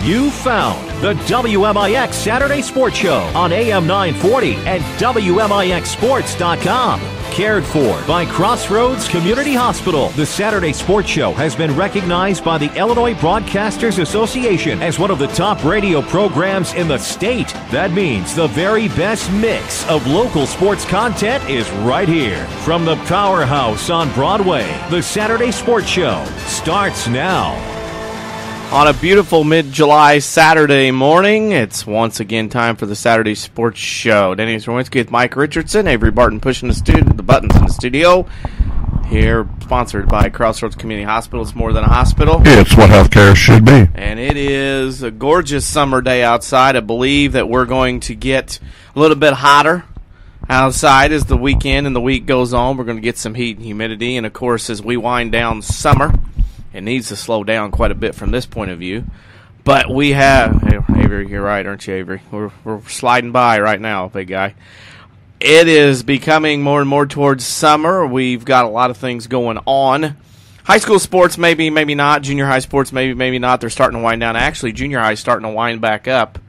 You found the WMIX Saturday Sports Show on AM 940 and WMIXSports.com. Cared for by Crossroads Community Hospital. The Saturday Sports Show has been recognized by the Illinois Broadcasters Association as one of the top radio programs in the state. That means the very best mix of local sports content is right here. From the powerhouse on Broadway, the Saturday Sports Show starts now. On a beautiful mid-July Saturday morning, it's once again time for the Saturday Sports Show. Dennis Rowinski with Mike Richardson, Avery Barton pushing the buttons in the studio. Here, sponsored by Crossroads Community Hospital. It's more than a hospital. It's what healthcare should be. And it is a gorgeous summer day outside. I believe that we're going to get a little bit hotter outside as the weekend and the week goes on. We're going to get some heat and humidity. And, of course, as we wind down summer, it needs to slow down quite a bit from this point of view. But we have, Avery, you're right, aren't you, Avery? We're sliding by right now, big guy. It is becoming more and more towards summer. We've got a lot of things going on. High school sports, maybe, maybe not. Junior high sports, maybe, maybe not. They're starting to wind down. Actually, junior high is starting to wind back up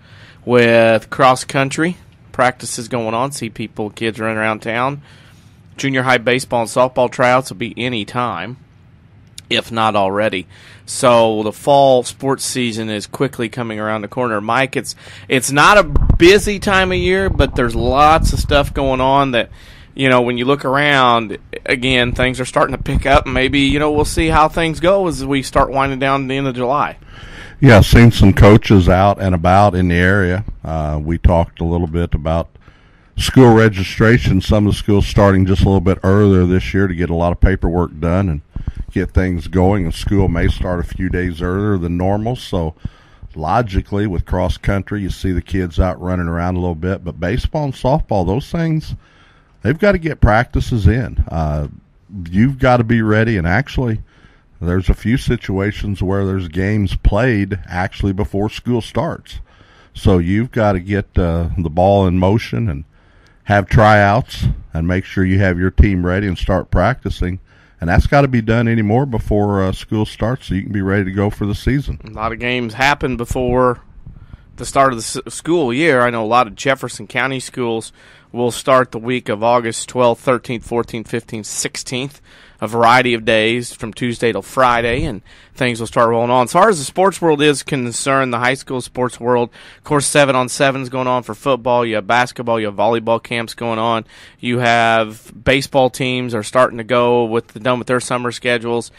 with cross-country practices going on. See kids running around town. Junior high baseball and softball tryouts will be any time, if not already. So the fall sports season is quickly coming around the corner. Mike, it's not a busy time of year, but there's lots of stuff going on that, when you look around, again, things are starting to pick up. Maybe, we'll see how things go as we start winding down the end of July. Yeah, I've seen some coaches out and about in the area. We talked a little bit about school registration. Some of the schools starting just a little bit earlier this year to get a lot of paperwork done and get things going, and school may start a few days earlier than normal. So logically, with cross country, you see the kids out running around a little bit. But baseball and softball, those things, they've got to get practices in. You've got to be ready. And actually, there's a few situations where there's games played actually before school starts. So you've got to get the ball in motion and have tryouts and make sure you have your team ready and start practicing. And that's got to be done anymore before school starts so you can be ready to go for the season. A lot of games happen before the start of the school year. I know a lot of Jefferson County schools will start the week of August 12th, 13th, 14th, 15th, 16th, a variety of days from Tuesday till Friday, and things will start rolling on. As far as the sports world is concerned, the high school sports world, of course, 7-on-7 is going on for football. You have basketball, you have volleyball camps going on. You have baseball teams are starting to go done with their summer schedules.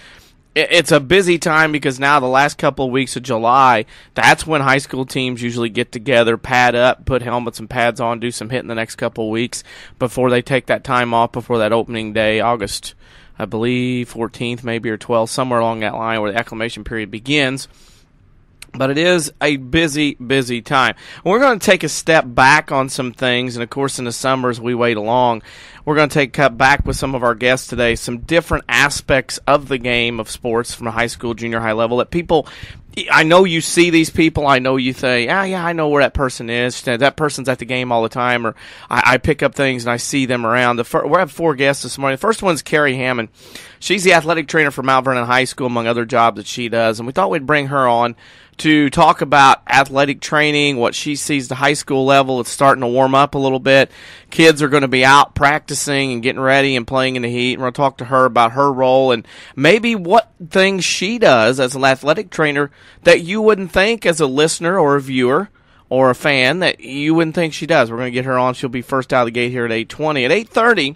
It's a busy time because now the last couple of weeks of July, that's when high school teams usually get together, pad up, put helmets and pads on, do some hitting the next couple of weeks before they take that time off before that opening day, August, I believe, 14th maybe or 12th, somewhere along that line where the acclimation period begins. But it is a busy, busy time. We're going to take a step back on some things, and, of course, in the summer as we wait along, we're going to take a cut back with some of our guests today, some different aspects of the game of sports from the high school, junior high level that people – I know you see these people. I know you think, yeah, I know where that person is. That person's at the game all the time, or I pick up things and I see them around. We have 4 guests this morning. The first one's Carrie Hammond. She's the athletic trainer for Mount Vernon High School, among other jobs that she does, and we thought we'd bring her on to talk about athletic training, what she sees the high school level. It's starting to warm up a little bit. Kids are going to be out practicing and getting ready and playing in the heat, and we're going to talk to her about her role and maybe what things she does as an athletic trainer that you wouldn't think as a listener or a viewer or a fan that you wouldn't think she does. We're going to get her on. She'll be first out of the gate here at 8:20. At 8:30,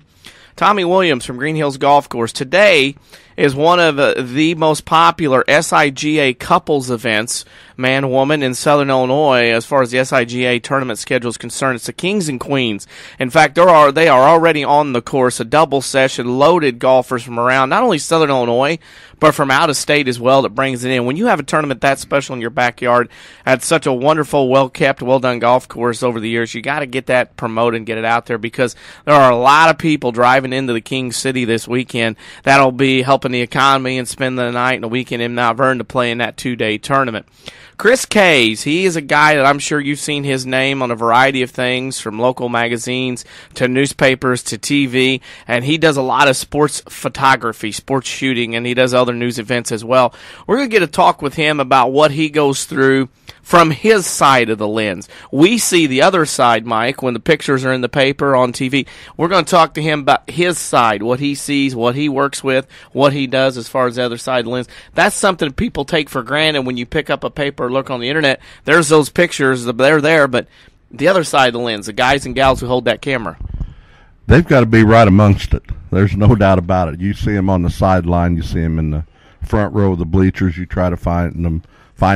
Tommy Williams from Green Hills Golf Course. Today is one of the most popular SIGA couples events, man-woman, in Southern Illinois. As far as the SIGA tournament schedule is concerned, it's the Kings and Queens. In fact, they are already on the course, a double session, loaded golfers from around not only Southern Illinois, but from out of state as well that brings it in. When you have a tournament that special in your backyard at such a wonderful, well-kept, well-done golf course over the years, you got to get that promoted and get it out there because there are a lot of people driving into the King City this weekend that'll be helping the economy and spend the night and the weekend in Mount Vernon to play in that 2-day tournament. Chris Kays, he is a guy that I'm sure you've seen his name on a variety of things, from local magazines to newspapers to TV, and he does a lot of sports photography, sports shooting, and he does other news events as well. We're going to get a talk with him about what he goes through from his side of the lens. We see the other side, Mike, when the pictures are in the paper, on TV. We're going to talk to him about his side, what he sees, what he works with, what he does as far as the other side of the lens. That's something people take for granted when you pick up a paper or look on the internet. There's those pictures, they're there, but the other side of the lens, the guys and gals who hold that camera. They've got to be right amongst it. There's no doubt about it. You see them on the sideline. You see them in the front row of the bleachers. You try to find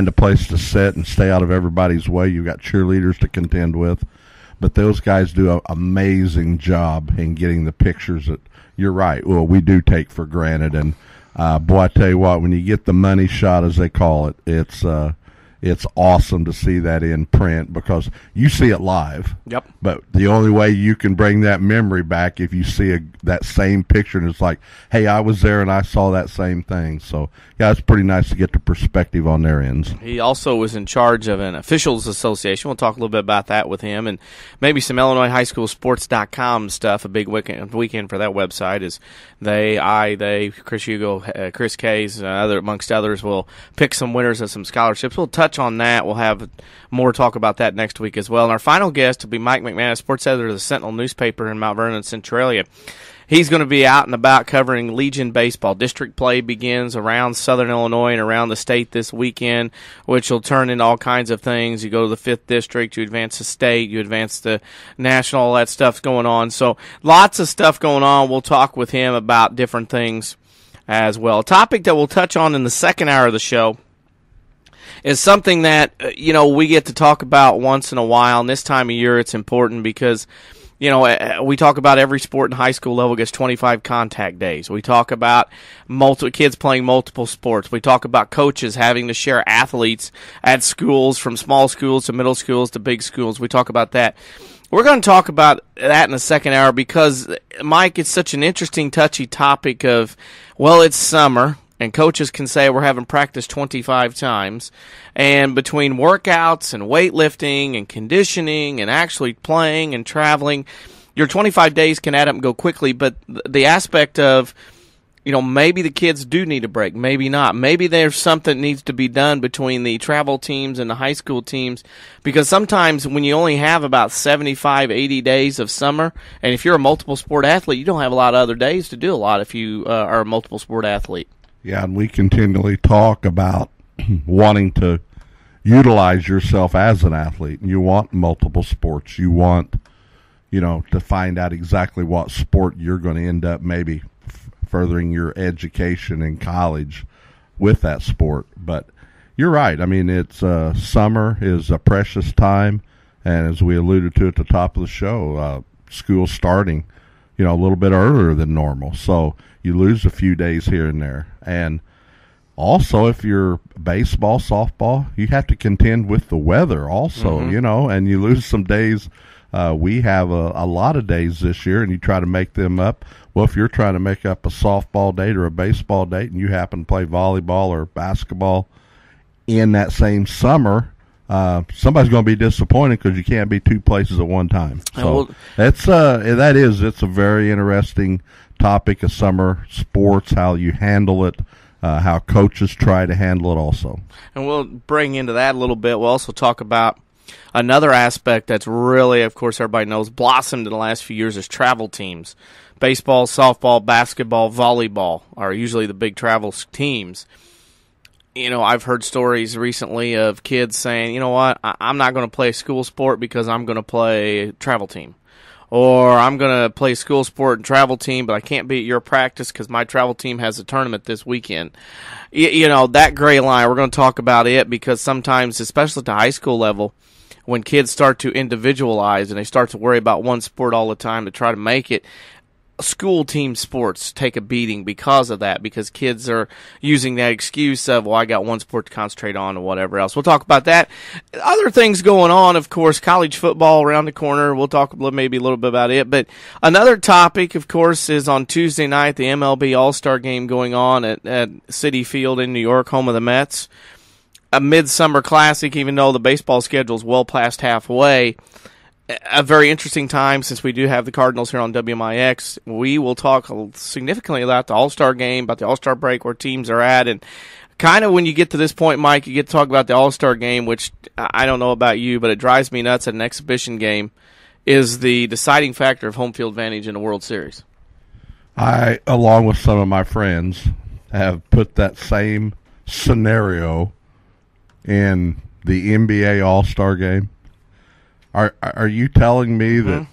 a place to sit and stay out of everybody's way. You've got cheerleaders to contend with. But those guys do an amazing job in getting the pictures that, you're right, well, we do take for granted. And, boy, I tell you what, when you get the money shot, as they call it, it's awesome to see that in print because you see it live. Yep. But the only way you can bring that memory back if you see that same picture and it's like, hey, I was there and I saw that same thing. So, yeah, it's pretty nice to get the perspective on their ends. He also was in charge of an officials association. We'll talk a little bit about that with him and maybe some Illinois High School Sports.com stuff. A big weekend for that website is they, Chris Hugo, Chris Kays, amongst others, will pick some winners of some scholarships. We'll touch on that. We'll have more talk about that next week as well. And our final guest will be Mike McManus, sports editor of the Sentinel newspaper in Mount Vernon, Centralia. He's going to be out and about covering Legion baseball. District play begins around Southern Illinois and around the state this weekend, which will turn into all kinds of things. You go to the 5th District, you advance the state, you advance the national, all that stuff's going on. So lots of stuff going on. We'll talk with him about different things as well. A topic that we'll touch on in the second hour of the show is something that, we get to talk about once in a while, and this time of year it's important because we talk about every sport in high school level gets 25 contact days. We talk about multiple kids playing multiple sports. We talk about coaches having to share athletes at schools, from small schools to middle schools to big schools. We talk about that. We're going to talk about that in the second hour because, Mike, it's such an interesting, touchy topic of, well, it's summer. And coaches can say we're having practice 25 times. And between workouts and weightlifting and conditioning and actually playing and traveling, your 25 days can add up and go quickly. But the aspect of, maybe the kids do need a break, maybe not. Maybe there's something that needs to be done between the travel teams and the high school teams. Because sometimes when you only have about 75, 80 days of summer, and if you're a multiple sport athlete, you don't have a lot of other days to do a lot if you are a multiple sport athlete. Yeah, and we continually talk about wanting to utilize yourself as an athlete. You want multiple sports. You want, to find out exactly what sport you're going to end up maybe furthering your education in college with that sport. But you're right. I mean, it's summer is a precious time, and as we alluded to at the top of the show, school's starting, a little bit earlier than normal. So you lose a few days here and there. And also, if you're baseball, softball, you have to contend with the weather also, and you lose some days. We have a lot of days this year, and you try to make them up. Well, if you're trying to make up a softball date or a baseball date and you happen to play volleyball or basketball in that same summer, somebody's going to be disappointed because you can't be two places at one time. So it's a very interesting topic of summer sports, how you handle it, how coaches try to handle it also. And we'll bring into that a little bit. We'll also talk about another aspect that's really, of course, everybody knows, blossomed in the last few years is travel teams. Baseball, softball, basketball, volleyball are usually the big travel teams. I've heard stories recently of kids saying, I'm not going to play a school sport because I'm going to play a travel team. Or I'm going to play school sport and travel team, but I can't be at your practice because my travel team has a tournament this weekend. That gray line, we're going to talk about it because sometimes, especially at the high school level, when kids start to individualize and they start to worry about one sport all the time to try to make it, school team sports take a beating because of that, because kids are using that excuse of, well, I got one sport to concentrate on or whatever else. We'll talk about that. Other things going on, of course, college football around the corner. We'll talk maybe a little bit about it. But another topic, of course, is on Tuesday night, the MLB All-Star Game going on at Citi Field in New York, home of the Mets. A midsummer classic, even though the baseball schedule is well past halfway. A very interesting time since we do have the Cardinals here on WMIX. We will talk significantly about the All-Star game, about the All-Star break, where teams are at, and kind of when you get to this point, Mike, you get to talk about the All-Star game, which I don't know about you, but it drives me nuts at an exhibition game, is the deciding factor of home field advantage in the World Series. I, along with some of my friends, have put that same scenario in the NBA All-Star game. Are you telling me that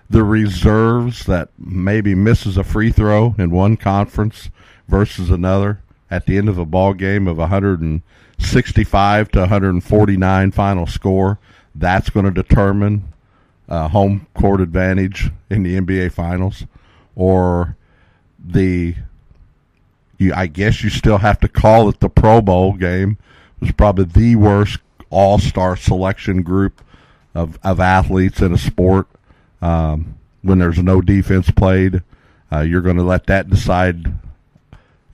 the reserves that maybe misses a free throw in one conference versus another at the end of a ball game of 165 to 149 final score, that's going to determine home court advantage in the NBA Finals? Or I guess you still have to call it the Pro Bowl game. It was probably the worst all-star selection group of athletes in a sport. When there's no defense played, you're going to let that decide,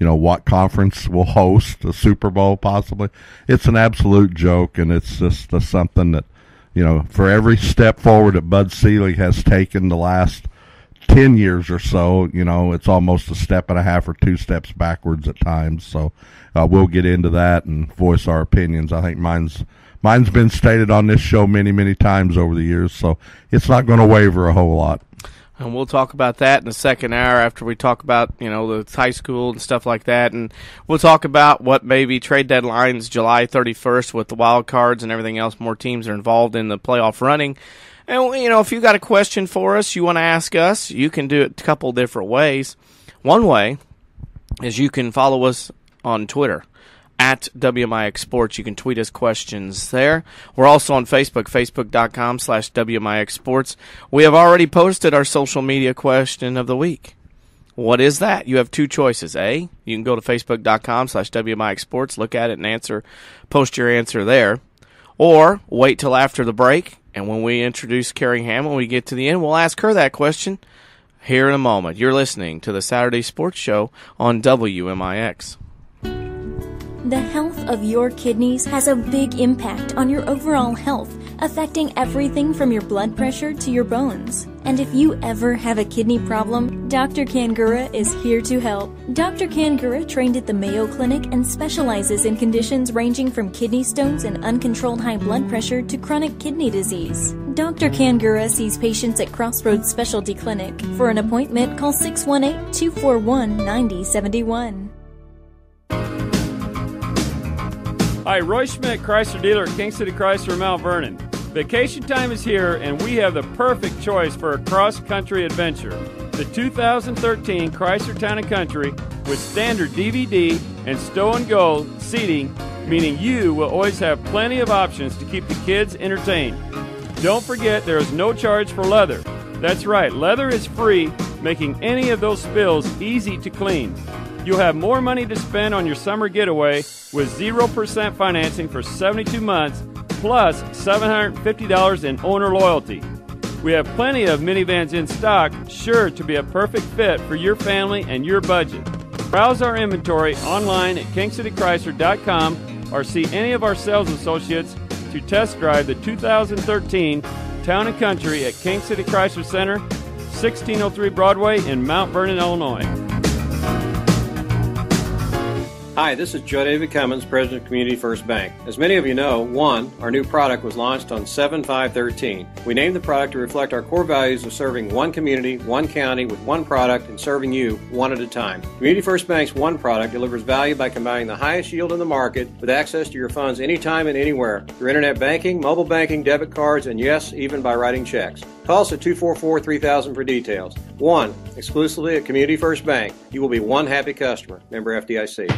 what conference will host the Super Bowl possibly. It's an absolute joke, and it's just something that, for every step forward that Bud Selig has taken the last 10 years or so, it's almost a step and a half or 2 steps backwards at times. So we'll get into that and voice our opinions. I think mine's been stated on this show many, many times over the years, so it's not going to waver a whole lot. And we'll talk about that in the second hour after we talk about, the high school and stuff like that. And we'll talk about what maybe trade deadlines July 31st with the wild cards and everything else. More teams are involved in the playoff running. And, if you've got a question for us, you want to ask us, you can do it a couple different ways. One way is you can follow us on Twitter, at WMIX Sports. You can tweet us questions there. We're also on Facebook, facebook.com/WMIX Sports. We have already posted our social media question of the week. What is that? You have 2 choices. A, you can go to facebook.com/WMIX Sports, look at it and post your answer there. Or wait till after the break, and when we introduce Carrie Ham, when we get to the end, we'll ask her that question here in a moment. You're listening to the Saturday Sports Show on WMIX. The health of your kidneys has a big impact on your overall health, affecting everything from your blood pressure to your bones. And if you ever have a kidney problem, Dr. Kangura is here to help. Dr. Kangura trained at the Mayo Clinic and specializes in conditions ranging from kidney stones and uncontrolled high blood pressure to chronic kidney disease. Dr. Kangura sees patients at Crossroads Specialty Clinic. For an appointment, call 618-241-9071. Hi, Roy Schmidt, Chrysler dealer at King City Chrysler, Mount Vernon. Vacation time is here, and we have the perfect choice for a cross-country adventure. The 2013 Chrysler Town & Country with standard DVD and stow-and-go seating, meaning you will always have plenty of options to keep the kids entertained. Don't forget there is no charge for leather. That's right, leather is free, making any of those spills easy to clean. You'll have more money to spend on your summer getaway with 0% financing for 72 months, plus $750 in owner loyalty. We have plenty of minivans in stock, sure to be a perfect fit for your family and your budget. Browse our inventory online at KingCityChrysler.com or see any of our sales associates to test drive the 2013 Town & Country at King City Chrysler Center, 1603 Broadway in Mount Vernon, Illinois. Hi, this is Joe David Cummins, President of Community First Bank. As many of you know, our new product was launched on 7/5/13. We named the product to reflect our core values of serving one community, one county with one product and serving you one at a time. Community First Bank's One product delivers value by combining the highest yield in the market with access to your funds anytime and anywhere through internet banking, mobile banking, debit cards, and yes, even by writing checks. Call us at 244-3000 for details. One, exclusively at Community First Bank. You will be one happy customer. Member FDIC.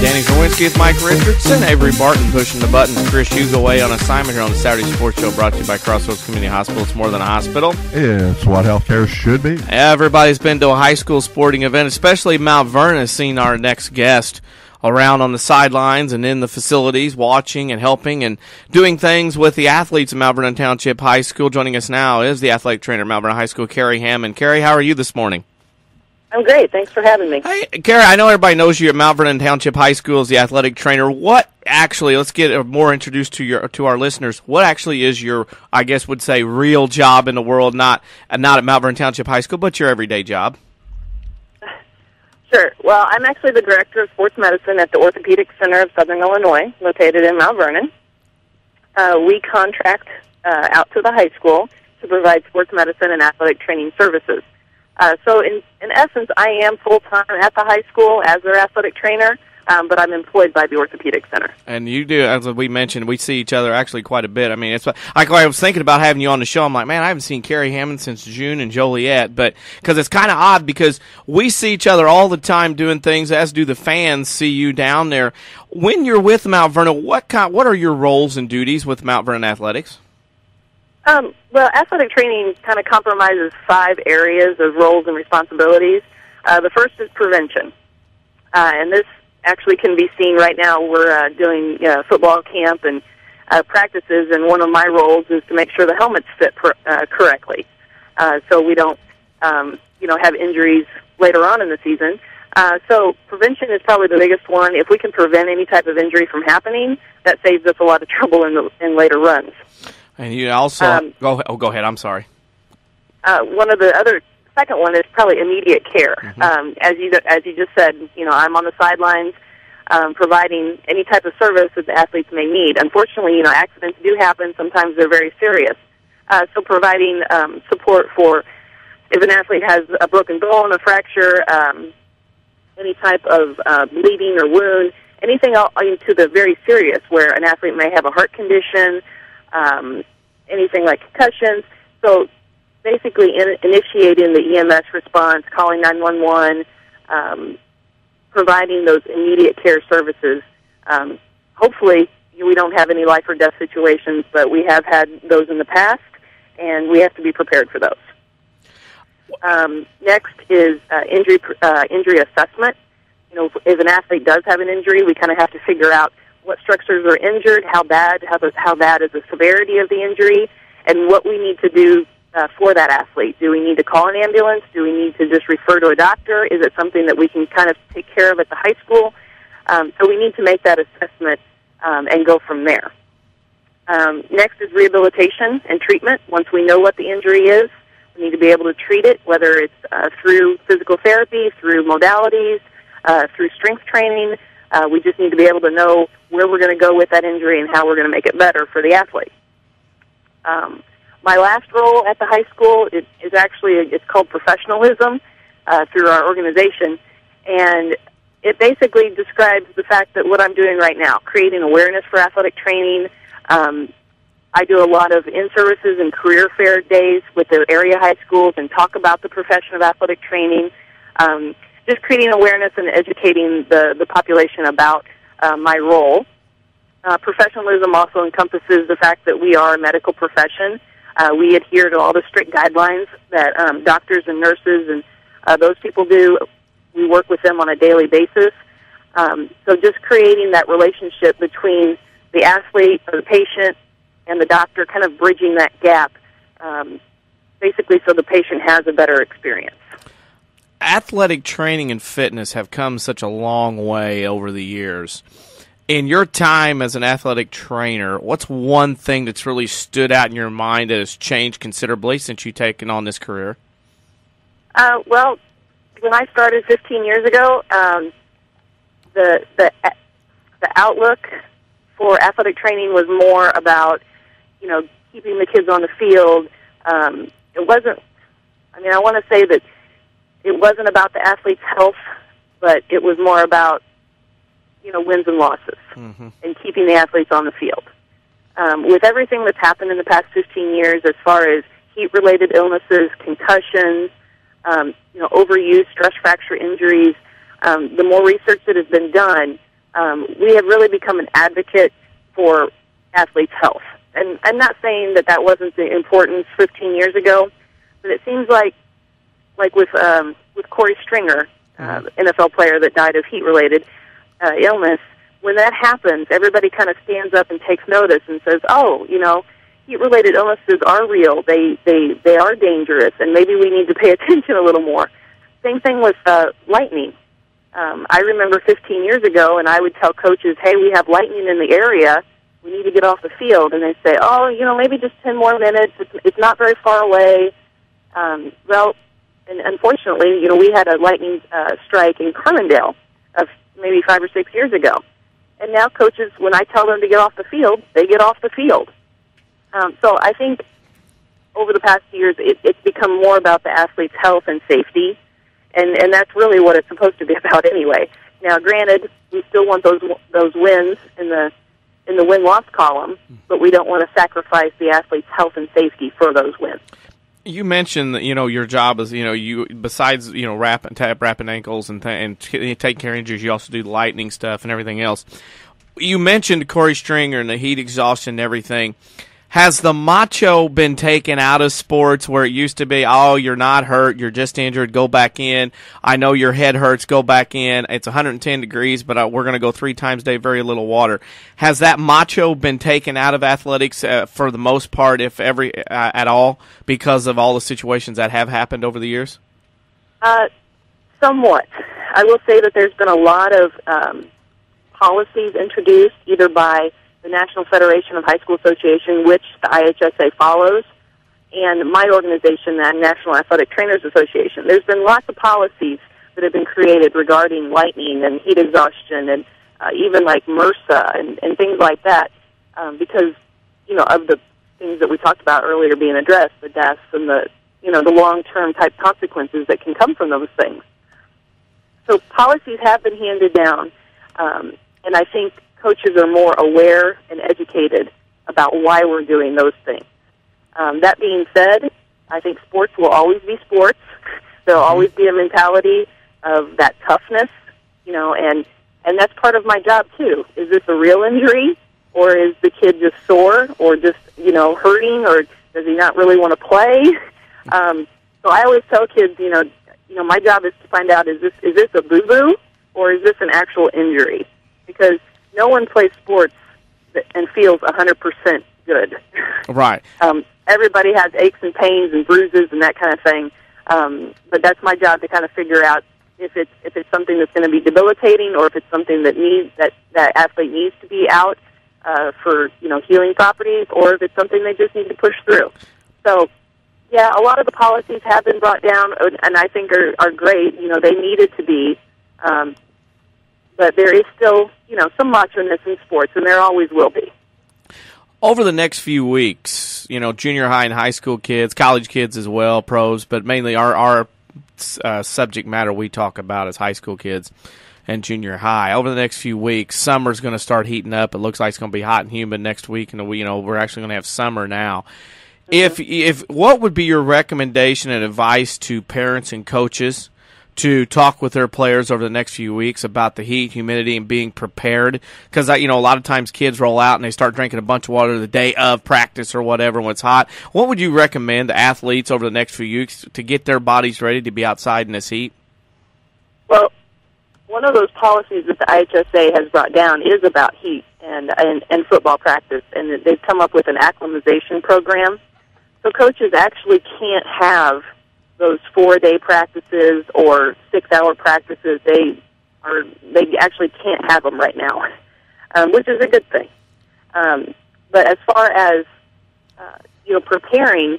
Danny Zawinski with Mike Richardson, Avery Barton pushing the buttons, Chris Hugo away on assignment here on the Saturday Sports Show, brought to you by Crossroads Community Hospital. It's more than a hospital. It's what healthcare should be. Everybody's been to a high school sporting event, especially Mount Vernon has seen our next guest around on the sidelines and in the facilities, watching and helping and doing things with the athletes at Mount Vernon Township High School. Joining us now is the athletic trainer at Mount Vernon High School, Carrie Hammond. Carrie, how are you this morning? I'm great. Thanks for having me. Hey, Kara, I know everybody knows you at Mount Vernon Township High School as the athletic trainer. What actually, let's get more introduced to our listeners, what actually is your, I guess would say, real job in the world, not at Mount Vernon Township High School, but your everyday job? Sure. Well, I'm actually the Director of Sports Medicine at the Orthopedic Center of Southern Illinois, located in Mount Vernon. We contract out to the high school to provide sports medicine and athletic training services. So in essence, I am full-time at the high school as their athletic trainer, but I'm employed by the Orthopedic Center. And you do, as we mentioned, we see each other actually quite a bit. I mean, it's like I was thinking about having you on the show. I'm like, man, I haven't seen Carrie Hammond since June and Joliet, but because it's kind of odd because we see each other all the time doing things, as do the fans see you down there. When you're with Mount Vernon, what are your roles and duties with Mount Vernon Athletics? Well, athletic training kind of compromises 5 areas of roles and responsibilities. The first is prevention, and this actually can be seen right now. We're doing football camp and practices, and one of my roles is to make sure the helmets fit correctly, so we don't, have injuries later on in the season. So prevention is probably the biggest one. If we can prevent any type of injury from happening, that saves us a lot of trouble in later runs. And you also go ahead. I'm sorry. Second one is probably immediate care. Mm-hmm. As you just said, I'm on the sidelines providing any type of service that the athletes may need. Unfortunately, accidents do happen. Sometimes they're very serious. So providing support for if an athlete has a broken bone, a fracture, any type of bleeding or wound, anything into the very serious where an athlete may have a heart condition, anything like concussions. So basically initiating the EMS response, calling 911, providing those immediate care services. Hopefully we don't have any life or death situations, but we have had those in the past, and we have to be prepared for those. Next is injury assessment. If an athlete does have an injury, we kind of have to figure out what structures are injured, how bad is the severity of the injury, and what we need to do for that athlete. Do we need to call an ambulance? Do we need to just refer to a doctor? Is it something that we can kind of take care of at the high school? So we need to make that assessment and go from there. Next is rehabilitation and treatment. Once we know what the injury is, we need to be able to treat it, whether it's through physical therapy, through modalities, through strength training. We just need to be able to know where we're going to go with that injury and how we're going to make it better for the athlete. My last role at the high school is it's called professionalism through our organization, and it basically describes the fact that what I'm doing right now, creating awareness for athletic training. I do a lot of in-services and career fair days with the area high schools and talk about the profession of athletic training, just creating awareness and educating the population about my role. Professionalism also encompasses the fact that we are a medical profession. We adhere to all the strict guidelines that doctors and nurses and those people do. We work with them on a daily basis. So just creating that relationship between the athlete or the patient and the doctor, kind of bridging that gap, basically so the patient has a better experience. Athletic training and fitness have come such a long way over the years. In your time as an athletic trainer, what's one thing that's really stood out in your mind that has changed considerably since you've taken on this career? Well, when I started 15 years ago, the outlook for athletic training was more about, keeping the kids on the field. It wasn't, I want to say that it wasn't about the athlete's health, but it was more about, wins and losses, mm-hmm. and keeping the athletes on the field. With everything that's happened in the past 15 years as far as heat-related illnesses, concussions, overuse, stress fracture injuries, the more research that has been done, we have really become an advocate for athletes' health. And I'm not saying that wasn't the importance 15 years ago, but it seems like with Corey Stringer, NFL player that died of heat-related illness, when that happens, everybody kind of stands up and takes notice and says, heat-related illnesses are real. They are dangerous, and maybe we need to pay attention a little more. Same thing with lightning. I remember 15 years ago, and I would tell coaches, hey, we have lightning in the area. We need to get off the field. And they'd say, oh, maybe just 10 more minutes. It's not very far away. Well, and unfortunately, we had a lightning strike in Carbondale of maybe 5 or 6 years ago. And now coaches, when I tell them to get off the field, they get off the field. So I think over the past years, it's become more about the athlete's health and safety, and that's really what it's supposed to be about anyway. Now, granted, we still want those wins in the win-loss column, but we don't want to sacrifice the athlete's health and safety for those wins. You mentioned that, your job is, you besides, wrapping ankles and taking care of injuries, you also do the lightning stuff and everything else. You mentioned Corey Stringer and the heat exhaustion and everything. Has the macho been taken out of sports where it used to be, oh, you're not hurt, you're just injured, go back in. I know your head hurts, go back in. It's 110 degrees, but we're going to go 3 times a day, very little water. Has that macho been taken out of athletics for the most part, if at all, because of all the situations that have happened over the years? Somewhat. I will say that there's been a lot of policies introduced either by the National Federation of High School Association, which the IHSA follows, and my organization, the National Athletic Trainers Association. There's been lots of policies that have been created regarding lightning and heat exhaustion and even like MRSA and things like that because, of the things that we talked about earlier being addressed, the deaths and the long-term type consequences that can come from those things. So policies have been handed down, and I think coaches are more aware and educated about why we're doing those things. That being said, I think sports will always be sports. There'll always be a mentality of that toughness, and that's part of my job too. Is this a real injury, or is the kid just sore, or just hurting, or does he not really want to play? So I always tell kids, my job is to find out is this a boo-boo, or is this an actual injury? Because no one plays sports and feels 100% good. Right. Everybody has aches and pains and bruises and that kind of thing. But that's my job to kind of figure out if it's something that's going to be debilitating, or if it's something that athlete needs to be out for healing properties, or if it's something they just need to push through. So, yeah, a lot of the policies have been brought down, and I think are great. They needed to be. But there is still, some macho-ness in sports, and there always will be. Over the next few weeks, junior high and high school kids, college kids as well, pros, but mainly our subject matter we talk about is high school kids and junior high. Over the next few weeks, summer's going to start heating up. It looks like it's going to be hot and humid next week, and we're actually going to have summer now. If what would be your recommendation and advice to parents and coaches to talk with their players over the next few weeks about the heat, humidity, and being prepared? Because, a lot of times kids roll out and they start drinking a bunch of water the day of practice or whatever when it's hot. What would you recommend to athletes over the next few weeks to get their bodies ready to be outside in this heat? Well, one of those policies that the IHSA has brought down is about heat and football practice, and they've come up with an acclimatization program. So coaches actually can't have those 4-day practices or 6-hour practices. They actually can't have them right now, which is a good thing. But as far as preparing,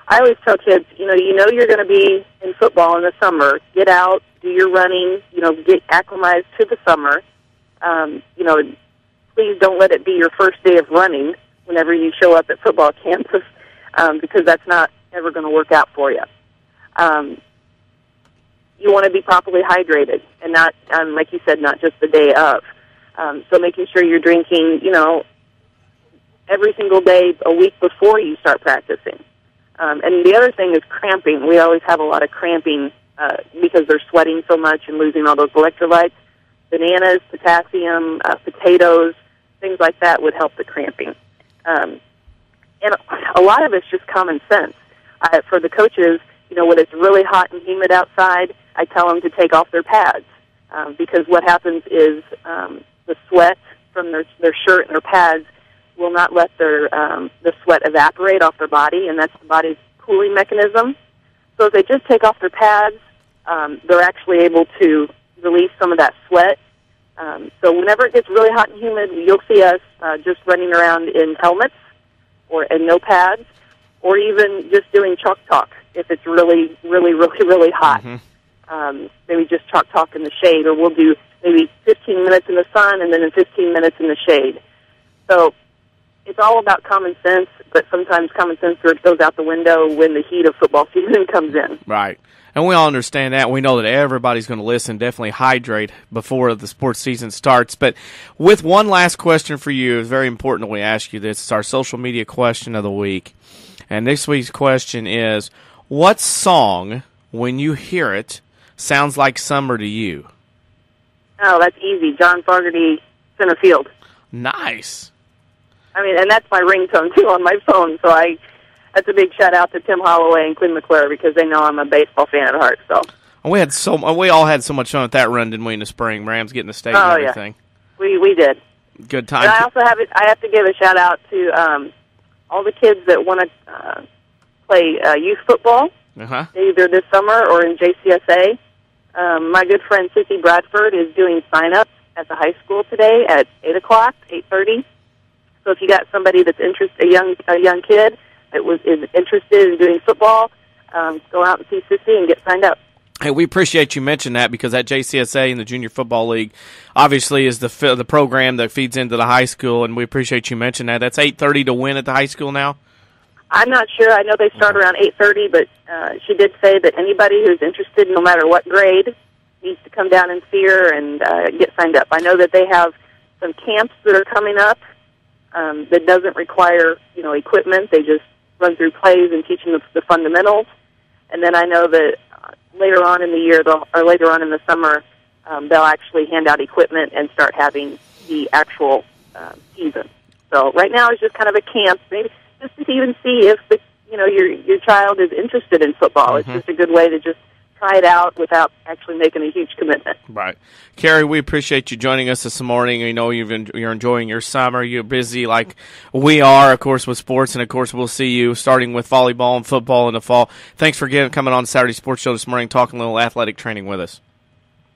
I always tell kids, you're going to be in football in the summer. Get out, do your running. Get acclimatized to the summer. Please don't let it be your first day of running whenever you show up at football campus, because that's not ever going to work out for you. You want to be properly hydrated, and not, like you said, not just the day of. So making sure you're drinking, every single day a week before you start practicing. And the other thing is cramping. We always have a lot of cramping because they're sweating so much and losing all those electrolytes. Bananas, potassium, potatoes, things like that would help the cramping. And a lot of it's just common sense. For the coaches, when it's really hot and humid outside, I tell them to take off their pads because what happens is the sweat from their shirt and their pads will not let the sweat evaporate off their body, and that's the body's cooling mechanism. So if they just take off their pads they're actually able to release some of that sweat. So whenever it gets really hot and humid, you'll see us just running around in helmets and no pads, or even just doing chalk talk if it's really, really, really, really hot. Maybe just chalk talk in the shade, or we'll do maybe 15 minutes in the sun and then 15 minutes in the shade. So it's all about common sense, but sometimes common sense goes out the window when the heat of football season comes in. Right. And we all understand that. We know that everybody's going to listen. Definitely hydrate before the sports season starts. But with one last question for you, it's very important that we ask you this. It's our social media question of the week. And this week's question is, what song, when you hear it, sounds like summer to you? Oh, that's easy. John Fogerty, Center Field. Nice. I mean, and that's my ringtone, too, on my phone. So that's a big shout-out to Tim Holloway and Quinn McClure because they know I'm a baseball fan at heart. So we all had so much fun with that run, didn't we, in the spring? Rams getting the state and everything. Yeah. We did. Good time. And I have to give a shout-out to all the kids that want to play youth football, either this summer or in JCSA. My good friend Sissy Bradford is doing sign-ups at the high school today at 8 o'clock, 8:30. So if you got somebody that's interested, a young kid that is interested in doing football, go out and see Sissy and get signed up. Hey, we appreciate you mentioning that because that JCSA and the Junior Football League obviously is the program that feeds into the high school, and we appreciate you mentioning that. That's 8:30 to win at the high school now? I'm not sure. I know they start around 8:30, but she did say that anybody who's interested, no matter what grade, needs to come down and see her and get signed up. I know that they have some camps that are coming up that doesn't require, equipment. They just run through plays and teach them the fundamentals. And then I know that later on in the year, or later on in the summer, they'll actually hand out equipment and start having the actual season. So right now it's just kind of a camp, maybe just to even see if your child is interested in football. It's just a good way to just try it out without actually making a huge commitment. Right. Carrie, we appreciate you joining us this morning. We know you're enjoying your summer. You're busy like we are, of course, with sports, and, of course, we'll see you starting with volleyball and football in the fall. Thanks for coming on Saturday Sports Show this morning, talking a little athletic training with us.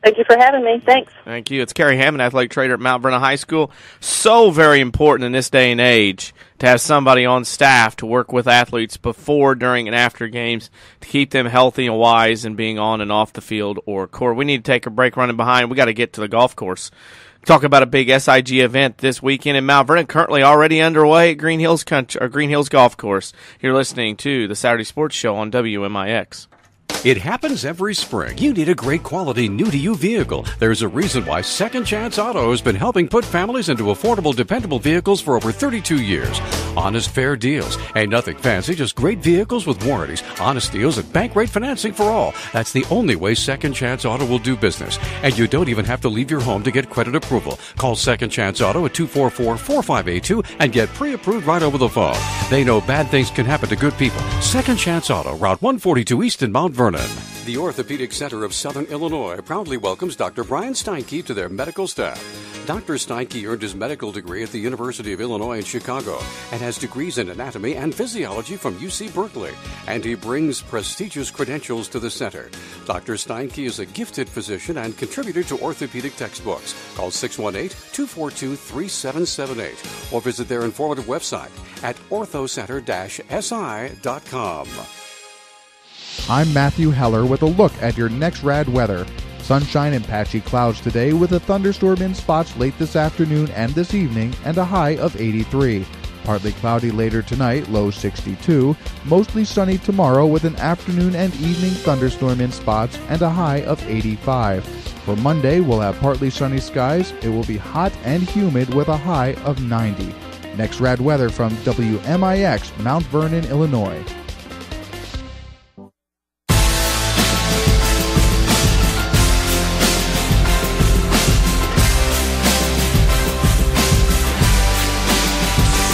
Thank you for having me. Thanks. Thank you. It's Carrie Hammond, athletic trainer at Mount Vernon High School. So very important in this day and age to have somebody on staff to work with athletes before, during, and after games to keep them healthy and wise and being on and off the field or court. We need to take a break running behind. We got to get to the golf course. Talk about a big SIG event this weekend in Mount Vernon, currently already underway at Green Hills Golf Course. You're listening to the Saturday Sports Show on WMIX. It happens every spring. You need a great quality, new-to-you vehicle. There's a reason why Second Chance Auto has been helping put families into affordable, dependable vehicles for over 32 years. Honest, fair deals. Ain't nothing fancy, just great vehicles with warranties, honest deals, and bank rate financing for all. That's the only way Second Chance Auto will do business. And you don't even have to leave your home to get credit approval. Call Second Chance Auto at 244-4582 and get pre-approved right over the phone. They know bad things can happen to good people. Second Chance Auto, Route 142 East in Mount Vernon. The Orthopedic Center of Southern Illinois proudly welcomes Dr. Brian Steinke to their medical staff. Dr. Steinke earned his medical degree at the University of Illinois in Chicago and has degrees in anatomy and physiology from UC Berkeley, and he brings prestigious credentials to the center. Dr. Steinke is a gifted physician and contributor to orthopedic textbooks. Call 618-242-3778 or visit their informative website at orthocenter-si.com. I'm Matthew Heller with a look at your next rad weather. Sunshine and patchy clouds today with a thunderstorm in spots late this afternoon and this evening and a high of 83. Partly cloudy later tonight, low 62. Mostly sunny tomorrow with an afternoon and evening thunderstorm in spots and a high of 85. For Monday, we'll have partly sunny skies. It will be hot and humid with a high of 90. Next rad weather from WMIX, Mount Vernon, Illinois.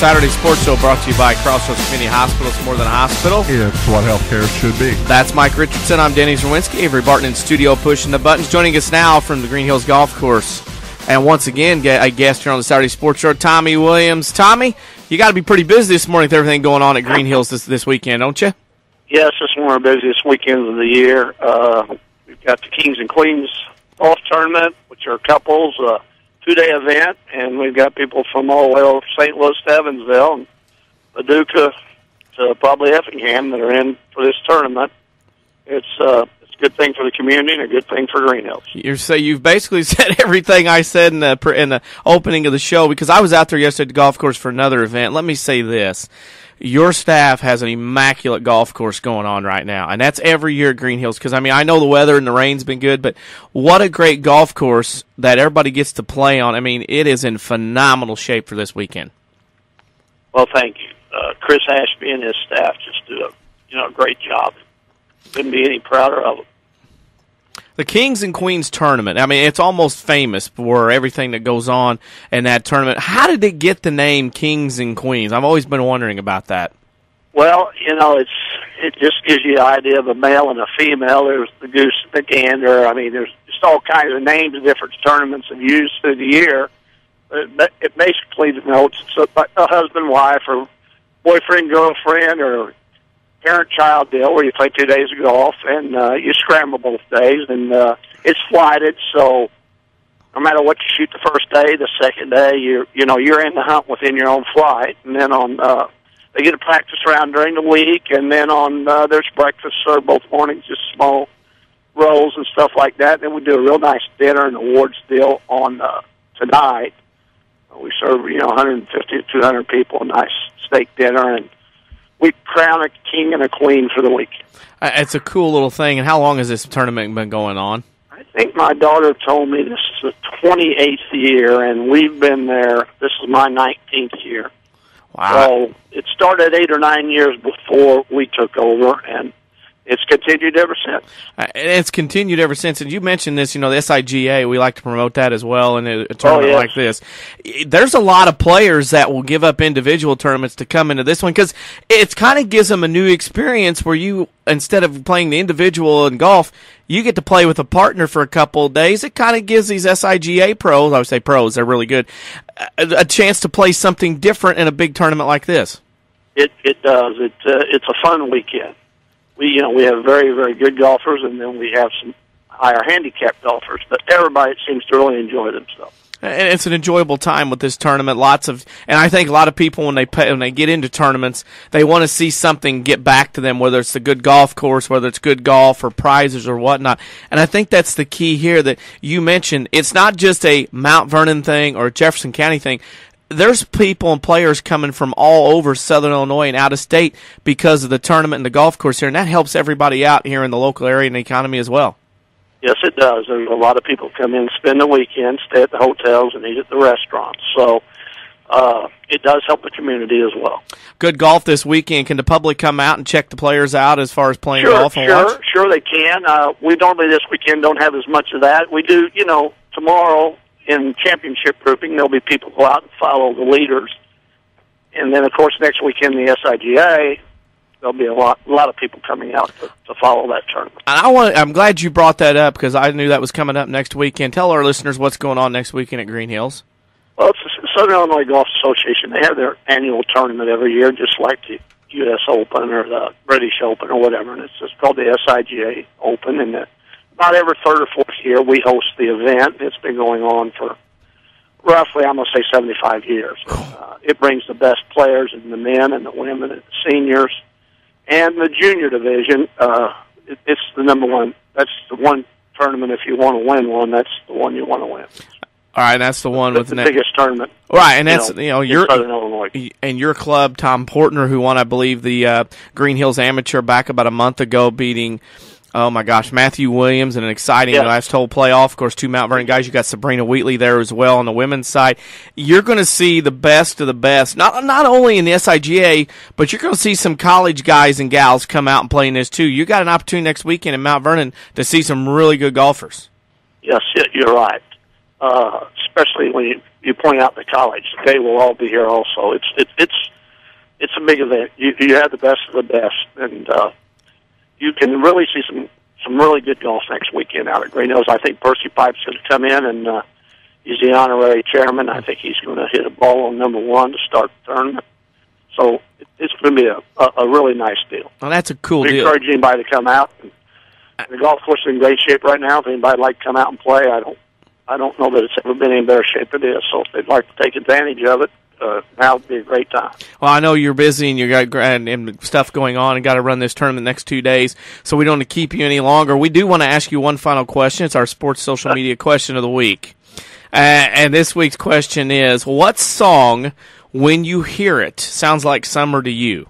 Saturday Sports Show brought to you by Crossroads Community Hospital. It's more than a hospital. It's what healthcare should be. That's Mike Richardson. I'm Denny Zerwinski. Avery Barton in studio pushing the buttons. Joining us now from the Green Hills Golf Course. And once again, a guest here on the Saturday Sports Show, Tommy Williams. Tommy, you got to be pretty busy this morning with everything going on at Green Hills this weekend, don't you? Yes, it's one of the busiest weekends of the year. We We've got the Kings and Queens golf tournament, which are couples, 2-day event, and we've got people from all the way over St. Louis to Evansville and Paducah to probably Effingham that are in for this tournament. It's a good thing for the community and a good thing for Green Hills. You've basically said everything I said in the opening of the show, because I was out there yesterday at the golf course for another event. Let me say this. Your staff has an immaculate golf course going on right now, and that's every year at Green Hills, because, I mean, I know the weather and the rain's been good, but what a great golf course that everybody gets to play on. I mean, it is in phenomenal shape for this weekend. Well, thank you. Chris Ashby and his staff just do a great job. Couldn't be any prouder of them. The Kings and Queens tournament, I mean, it's almost famous for everything that goes on in that tournament. How did it get the name Kings and Queens? I've always been wondering about that. Well, it just gives you an idea of a male and a female. There's the goose and the gander. I mean, there's just all kinds of names of different tournaments have used through the year. It basically denotes it's a husband-wife or boyfriend-girlfriend or parent-child deal where you play 2 days of golf and you scramble both days, and it's flighted, so no matter what you shoot the first day, the second day, you're in the hunt within your own flight, and then they get a practice round during the week, and then there's breakfast served both mornings, just small rolls and stuff like that. And then we do a real nice dinner and awards deal on tonight. We serve 150 to 200 people a nice steak dinner, and we crown a king and a queen for the week. It's a cool little thing. And how long has this tournament been going on? I think my daughter told me this is the 28th year, and we've been there. This is my 19th year. Wow. So it started 8 or 9 years before we took over, and it's continued ever since. It's continued ever since. And you mentioned this, the SIGA, we like to promote that as well in a tournament like this. There's a lot of players that will give up individual tournaments to come into this one because it kind of gives them a new experience where you, instead of playing the individual in golf, you get to play with a partner for a couple of days. It kind of gives these SIGA pros, I would say pros, they're really good, a chance to play something different in a big tournament like this. It does. It's a fun weekend. We have very, very good golfers, and then we have some higher handicapped golfers. But everybody seems to really enjoy themselves. And it's an enjoyable time with this tournament. And I think a lot of people when they get into tournaments, they want to see something get back to them, whether it's a good golf course, whether it's good golf or prizes or whatnot. And I think that's the key here that you mentioned. It's not just a Mount Vernon thing or a Jefferson County thing. There's people and players coming from all over Southern Illinois and out of state because of the tournament and the golf course here, and that helps everybody out here in the local area and the economy as well. Yes, it does. There's a lot of people come in, spend the weekend, stay at the hotels, and eat at the restaurants. So it does help the community as well. Good golf this weekend. Can the public come out and check the players out as far as playing golf and watch? Sure they can. We normally this weekend don't have as much of that. We do, tomorrow in championship grouping, there'll be people go out and follow the leaders. And then, of course, next weekend, the SIGA, there'll be a lot of people coming out to follow that tournament. And I'm glad you brought that up because I knew that was coming up next weekend. Tell our listeners what's going on next weekend at Green Hills. Well, it's the Southern Illinois Golf Association. They have their annual tournament every year, just like the U.S. Open or the British Open or whatever. And it's just called the SIGA Open. And about every third or fourth year, we host the event. It's been going on for roughly, I'm going to say, 75 years. It brings the best players in the men and the women and the seniors. And the junior division, it's the number one. That's the one tournament, if you want to win one, that's the one you want to win. All right, that's the one with the biggest tournament. Right, and that's your Southern Illinois. And your club, Tom Portner, who won, I believe, the Green Hills Amateur back about a month ago, beating, oh my gosh, Matthew Williams in an exciting last hole playoff. Of course, two Mount Vernon guys. You got Sabrina Wheatley there as well on the women's side. You're going to see the best of the best, not only in the SIGA, but you're going to see some college guys and gals come out and play in this too. You got an opportunity next weekend in Mount Vernon to see some really good golfers. Yes, you're right. Especially when you point out the college, they will all be here also. It's a big event. You have the best of the best, and you can really see some really good golf next weekend out at Green Hills. I think Percy Pipe's going to come in, and he's the honorary chairman. I think he's going to hit a ball on number one to start the tournament. So it's going to be a really nice deal. Well, that's a cool we deal. encourage anybody to come out and The golf course is in great shape right now. If anybody'd like to come out and play, I don't know that it's ever been in better shape than it is. So if they'd like to take advantage of it, now would be a great time. Well, I know you're busy and you got and stuff going on and got to run this tournament the next 2 days, so we don't want to keep you any longer. We do want to ask you one final question. It's our sports social media question of the week. And this week's question is, what song, when you hear it, sounds like summer to you?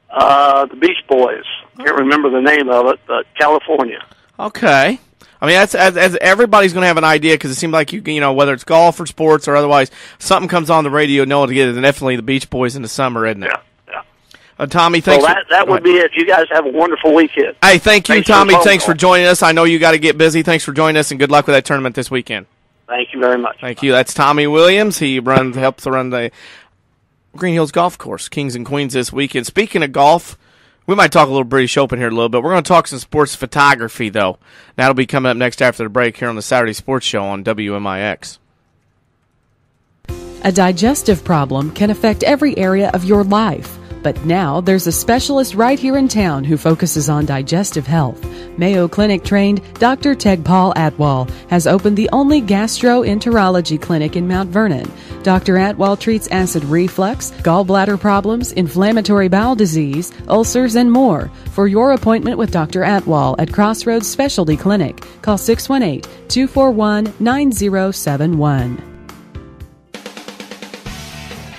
The Beach Boys. Can't remember the name of it, but California. Okay. I mean, that's as everybody's going to have an idea because it seems like you know, whether it's golf or sports or otherwise, something comes on the radio, know it together. Definitely the Beach Boys in the summer, isn't it? Yeah. Tommy, thanks. So that would be it. You guys have a wonderful weekend. Hey, thank you, Thanks Tommy. for Thanks for joining us. I know you got to get busy. Thanks for joining us, and good luck with that tournament this weekend. Thank you very much. Thank you. That's Tommy Williams. He helps to run the Green Hills Golf Course, Kings and Queens this weekend. Speaking of golf, we might talk a little British Open here a little bit. We're going to talk some sports photography, though. That'll be coming up next after the break here on the Saturday Sports Show on WMIX. A digestive problem can affect every area of your life. But now there's a specialist right here in town who focuses on digestive health. Mayo Clinic-trained Dr. Tegpal Atwal has opened the only gastroenterology clinic in Mount Vernon. Dr. Atwal treats acid reflux, gallbladder problems, inflammatory bowel disease, ulcers, and more. For your appointment with Dr. Atwal at Crossroads Specialty Clinic, call 618-241-9071.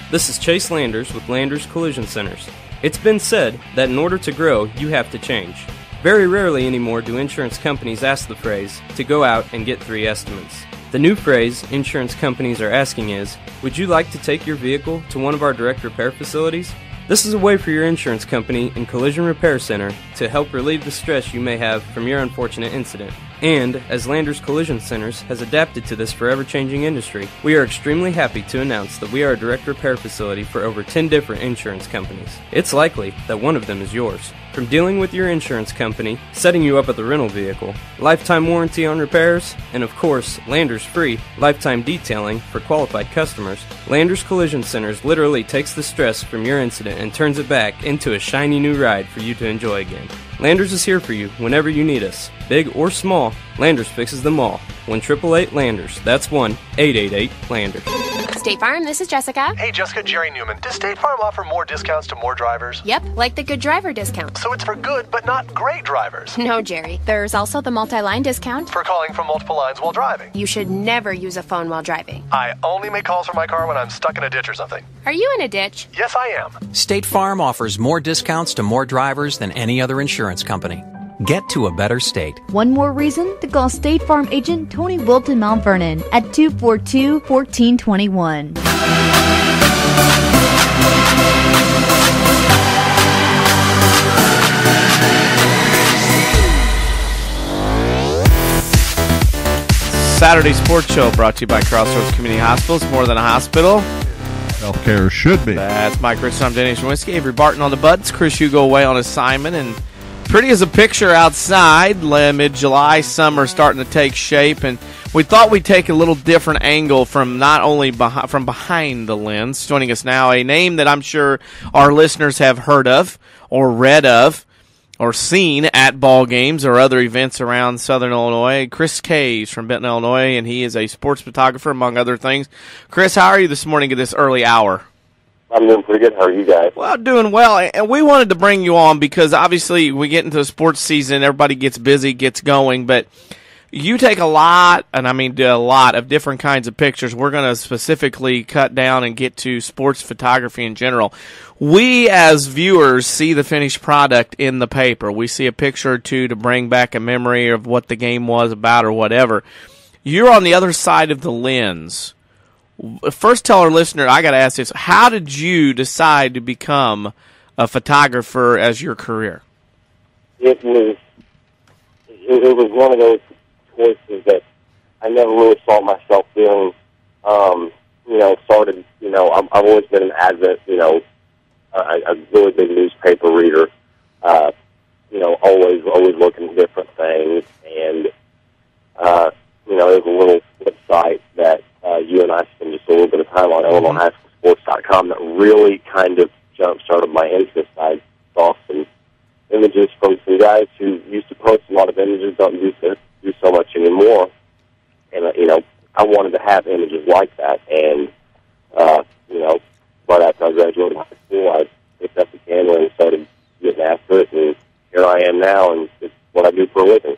This is Chase Landers with Landers Collision Centers. It's been said that in order to grow, you have to change. Very rarely anymore do insurance companies ask the phrase to go out and get 3 estimates. The new phrase insurance companies are asking is, would you like to take your vehicle to one of our direct repair facilities? This is a way for your insurance company and collision repair center to help relieve the stress you may have from your unfortunate incident. And, as Landers Collision Centers has adapted to this forever-changing industry, we are extremely happy to announce that we are a direct repair facility for over 10 different insurance companies. It's likely that one of them is yours. From dealing with your insurance company, setting you up with a rental vehicle, lifetime warranty on repairs, and of course, Landers free lifetime detailing for qualified customers, Landers Collision Centers literally takes the stress from your incident and turns it back into a shiny new ride for you to enjoy again. Landers is here for you whenever you need us. Big or small, Landers fixes them all. 1-888-LANDERS. That's 1-888-LANDERS. State Farm, this is Jessica. Hey, Jessica, Jerry Newman. Does State Farm offer more discounts to more drivers? Yep, like the good driver discount. So it's for good, but not great drivers. No, Jerry. There's also the multi-line discount. For calling from multiple lines while driving. You should never use a phone while driving. I only make calls from my car when I'm stuck in a ditch or something. Are you in a ditch? Yes, I am. State Farm offers more discounts to more drivers than any other insurance company. Get to a better state. One more reason to call State Farm agent Tony Wilton Mount Vernon at 242-1421. Saturday Sports Show brought to you by Crossroads Community Hospital. It's more than a hospital. Healthcare should be. That's Mike Rich. I'm Dennis Whiskey. Avery Barton on the buds. Chris Hugo away on assignment. And pretty as a picture outside. Mid-July, summer starting to take shape. And we thought we'd take a little different angle from not only from behind the lens. Joining us now, a name that I'm sure our listeners have heard of or read of or seen at ball games or other events around Southern Illinois. Chris Caves from Benton, Illinois, and he is a sports photographer, among other things. Chris, how are you this morning at this early hour? I'm doing pretty good. How are you guys? Well, doing well. And we wanted to bring you on because obviously we get into the sports season, everybody gets busy, gets going, but you take a lot, and I mean a lot, of different kinds of pictures. We're going to specifically cut down and get to sports photography in general. We, as viewers, see the finished product in the paper. We see a picture or two to bring back a memory of what the game was about or whatever. You're on the other side of the lens. First, tell our listener, I got to ask this, how did you decide to become a photographer as your career? It was one of those choices that I never really saw myself doing. I've always been an avid, a really big newspaper reader. Always looking at different things, and there's a little website that you and I spent just a little bit of time on, IllinoisHighSchoolSports.com, that really kind of jump-started my interest. I saw some images from some guys who more. And, I wanted to have images like that. And, right after I graduated high school, I picked up the camera and started getting after it. And here I am now, and it's what I do for a living.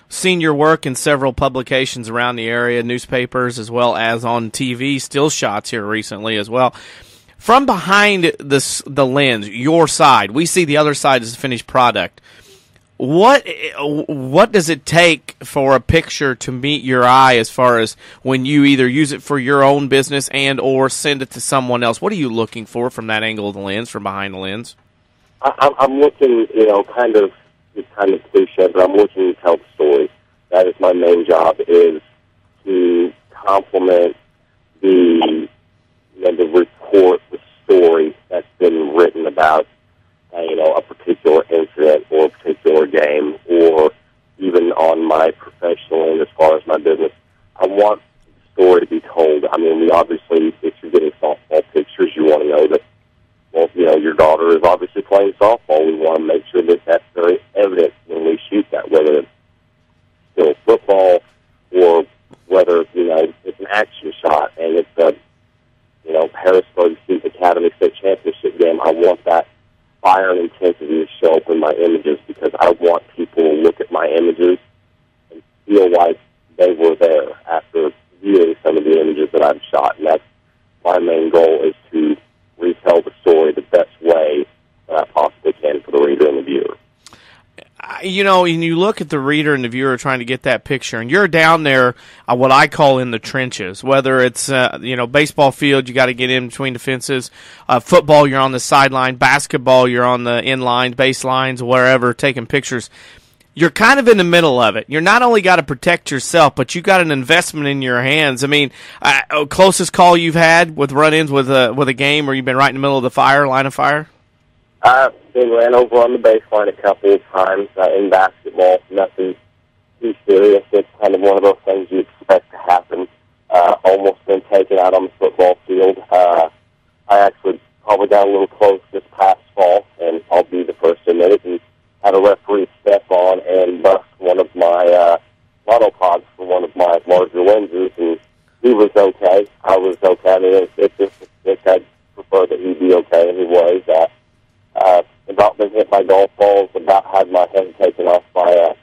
Seen your work in several publications around the area, newspapers, as well as on TV, still shots here recently as well. From behind the lens, your side, we see the other side as a finished product. What does it take for a picture to meet your eye as far as when you either use it for your own business and or send it to someone else? What are you looking for from that angle of the lens, from behind the lens? I'm looking, it's kind of cliche, but I'm looking to tell the story. That is my main job, is to complement the report, the story that's been written about, a particular incident or a particular game, or even on my professional end as far as my business. I want the story to be told. I mean, we obviously, if you're getting softball pictures, you want to know that, your daughter is obviously playing softball. We want to make sure that that's very evident when we shoot that, whether it's still football or whether, it's an action shot and it's a, Harrisburg State Academy State Championship game. I want that fire and intensity to show up in my images, because I want people to look at my images and feel like they were there after viewing some of the images that I've shot. And that's my main goal, is to retell the story the best way that I possibly can for the reader and the viewer. And you look at the reader and the viewer trying to get that picture, and you're down there, what I call in the trenches, whether it's, baseball field, you got to get in between the fences, football, you're on the sideline, basketball, you're on the in lines, baselines, wherever, taking pictures. You're kind of in the middle of it. You're not only got to protect yourself, but you got an investment in your hands. I mean, closest call you've had with run-ins with a game where you've been right in the middle of the line of fire? I've been ran over on the baseline a couple of times in basketball. Nothing too serious. It's kind of one of those things you expect to happen. Almost been taken out on the football field. I actually probably got a little close this past fall, and I'll be the first to admit it, and had a referee step on and bust one of my monopods for one of my larger lenses, and he was okay. I was okay. I mean, I'd prefer that he be okay, and he was. About been hit by golf balls, about had my head taken off by a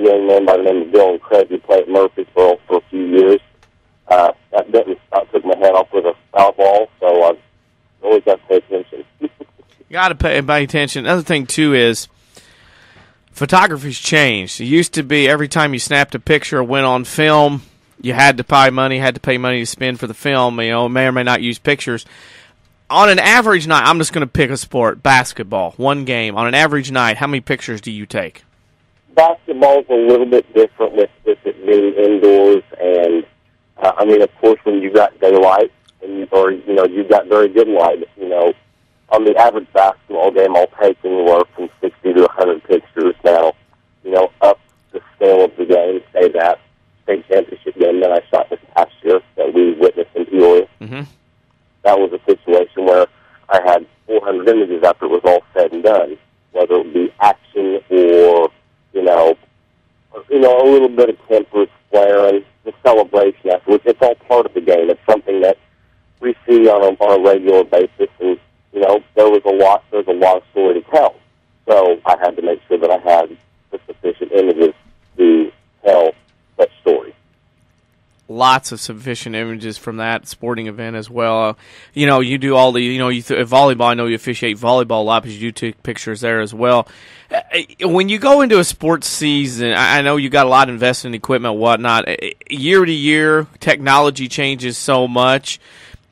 young man by the name of Dylan Craig, who played at Murfreesboro for a few years. That didn't stop, took my head off with a foul ball, so I've always got to pay attention. You got to pay attention. Another thing, too, is photography's changed. It used to be every time you snapped a picture or went on film, you had to pay money to spend for the film. May or may not use pictures. On an average night, I'm just going to pick a sport, basketball, one game. On an average night, how many pictures do you take? Basketball's a little bit different with it being indoors, and of course, when you've got daylight, you've got very good light. On the average basketball game, I'll take anywhere from 60 to 100 pictures. Now, up the scale of the game, say that state championship game that I shot this past year that we witnessed in Peoria. Mm-hmm. That was a situation where I had 400 images after it was all said and done, whether it be action or, a little bit of temper, flaring, the celebration afterwards. It's all part of the game. It's something that we see on a regular basis, and, there's a lot of story to tell. So I had to make sure that I had the sufficient images to tell that story. Lots of sufficient images from that sporting event as well. You do all the, volleyball, I know you officiate volleyball a lot, but you do take pictures there as well. When you go into a sports season, I know you got a lot invested in equipment and whatnot. Year to year, technology changes so much.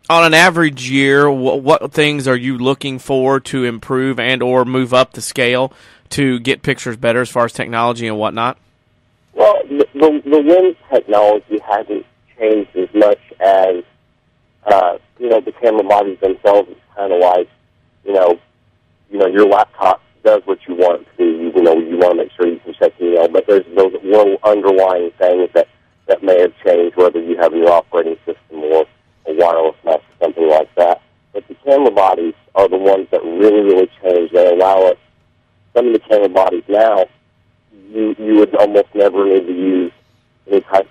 On an average year, what things are you looking for to improve and or move up the scale to get pictures better as far as technology and whatnot? Well, the lens technology hasn't changed as much as, the camera bodies themselves. It's kind of like, your laptop does what you want it to do. You want to make sure you can check email, but there's those little underlying things that may have changed, whether you have your operating system or a wireless mouse or something like that. But the camera bodies are the ones that really, really change. They allow us, some of the camera bodies now, you would almost never need to use any type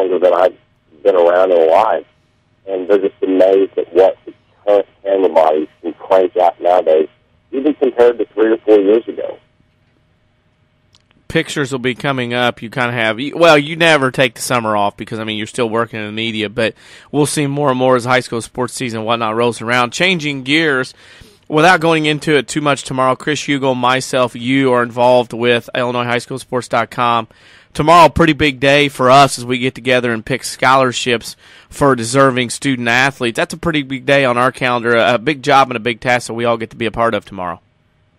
longer than I've been around and alive. And they're just amazed at what the current camera bodies can crank out nowadays, even compared to 3 or 4 years ago. Pictures will be coming up. You kind of have, well, you never take the summer off because, I mean, you're still working in the media, but we'll see more and more as high school sports season and whatnot rolls around. Changing gears, without going into it too much tomorrow, Chris Hugo, myself, you are involved with IllinoisHighSchoolSports.com. Tomorrow, pretty big day for us as we get together and pick scholarships for deserving student athletes. That's a pretty big day on our calendar, a big job and a big task that we all get to be a part of tomorrow.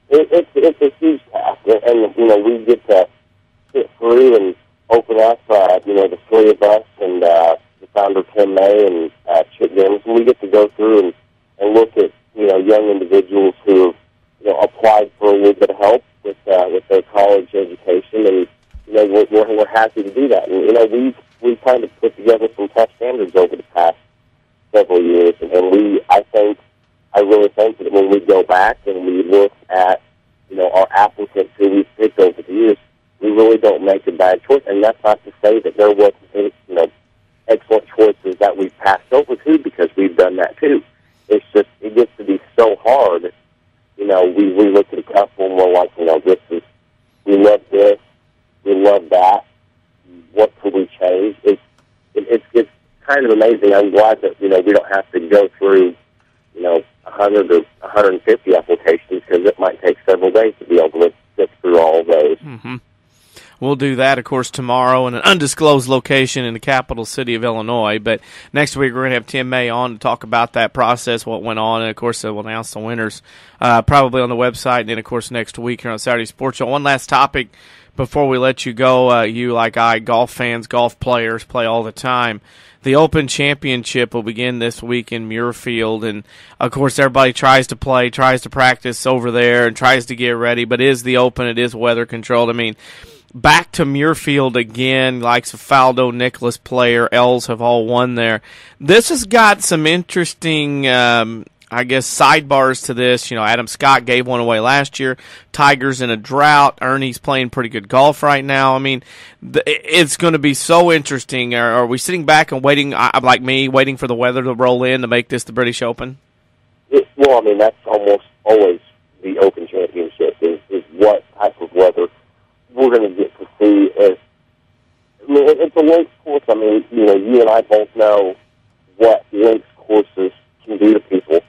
It's a huge task, and we get to sit through and open up, the 3 of us and the founder Tim May and Chip Gaines, and we get to go through and look at young individuals who have applied for a little bit of help with their college education, and we're happy to do that. And we've kind of put together some tough standards over the past several years, and I really think that when we go back and we look at, our applicants who we've picked over the years, we really don't make a bad choice. And that's not to say that there wasn't, excellent choices that we've passed over to, because we've done that too. It's just, it gets to be so hard. We look at a couple and we're like, we love this, we love that. What could we change? It's kind of amazing. I'm glad that, we don't have to go through 100 or 150 applications, because it might take several days to be able to get through all of those. Mm-hmm. We'll do that, of course, tomorrow in an undisclosed location in the capital city of Illinois. But next week we're going to have Tim May on to talk about that process, what went on, and, of course, we'll announce the winners probably on the website, and then, of course, next week here on Saturday Sports Show. One last topic before we let you go. You, like I, golf fans, golf players, play all the time. The Open Championship will begin this week in Muirfield, and, of course, everybody tries to play, tries to practice over there, and tries to get ready, but it is the Open. It is weather-controlled. I mean, back to Muirfield again, like Faldo, Nicholas Player, Els have all won there. This has got some interesting, sidebars to this. Adam Scott gave one away last year. Tiger's in a drought. Ernie's playing pretty good golf right now. I mean, it's going to be so interesting. Are we sitting back and waiting, like me, waiting for the weather to roll in to make this the British Open? That's almost always the Open Championship is what type of weather we're going to get to see. It's a links course. You and I both know what links courses can do to people,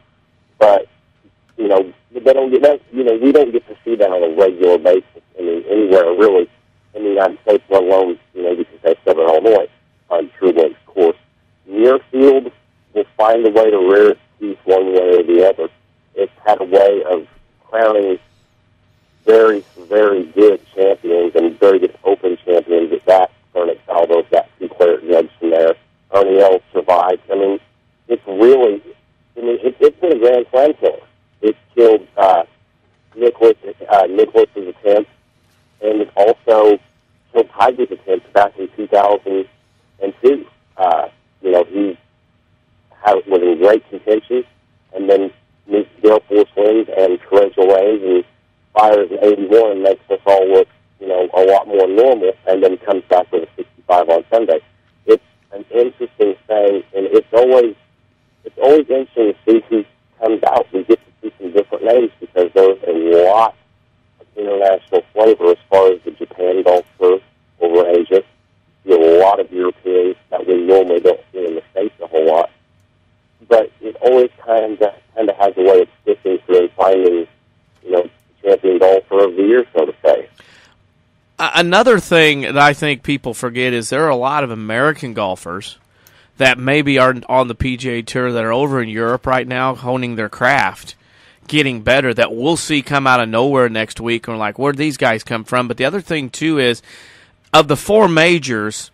but they don't get that. We don't get to see that on a regular basis. Anywhere really in the United States, let alone you can say Southern Illinois on true links course. Muirfield will find a way to rear its teeth one way or the other. It's had a way of crowning very, very good champions and very good Open champions at that. Ernest Faldo's got 2 Claret Judson there. Ernie Els survived. It's really, it's been a Grand Slam killer. It killed Nicholas's attempt, and it also killed Tiger's attempt back in 2002. He was in great contention, and then meets Gale Force wins and torrential rains and fires in 81 and makes us all look, a lot more normal, and then comes back with a 65 on Sunday. It's an interesting thing, and it's always interesting to see who comes out. We get to see some different names because there's a lot of international flavor as far as the Japan golf tour over Asia. You have a lot of Europeans that we normally don't see in the States a whole lot. But it always kind of has a way of sticking through and finding, champion golfer of the year, so to say. Another thing that I think people forget is there are a lot of American golfers that maybe aren't on the PGA Tour that are over in Europe right now honing their craft, getting better, that we'll see come out of nowhere next week. And we're like, where'd these guys come from? But the other thing, too, is of the 4 majors,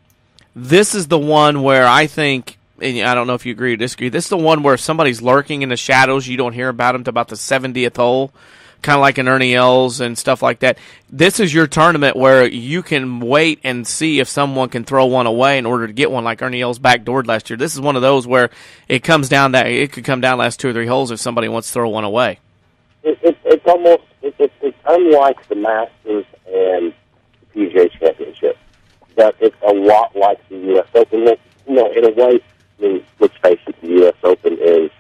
this is the one where I think, and I don't know if you agree or disagree, this is the one where if somebody's lurking in the shadows, you don't hear about them to about the 70th hole, kind of like an Ernie Els and stuff like that. This is your tournament where you can wait and see if someone can throw one away in order to get one, like Ernie Els backdoored last year. This is one of those where it could come down last 2 or 3 holes if somebody wants to throw one away. It's almost unlike the Masters and the PGA Championship. that it's a lot like the U.S. Open. Well, in a way, I mean, let's face it, the U.S. Open is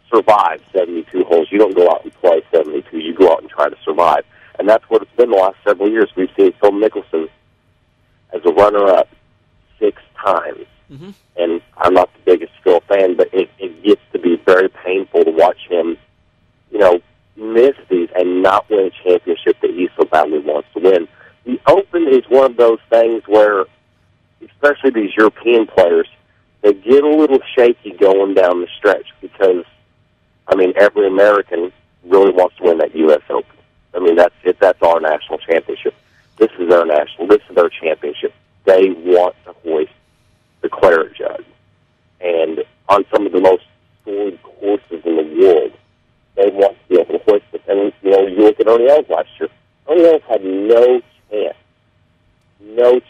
survive 72 holes. You don't go out and play 72. You go out and try to survive. And that's what it's been the last several years. We've seen Phil Mickelson as a runner-up 6 times. Mm-hmm. And I'm not the biggest Phil fan, but it gets to be very painful to watch him, miss these and not win a championship that he so badly wants to win. The Open is one of those things where, especially these European players, they get a little shaky going down the stretch because, every American really wants to win that U.S. Open. That's our national championship. This is their championship. They want to hoist the claret jug. And on some of the most storied courses in the world, they want to be able to hoist it. And, you look at Ernie Els last year. Ernie Els had no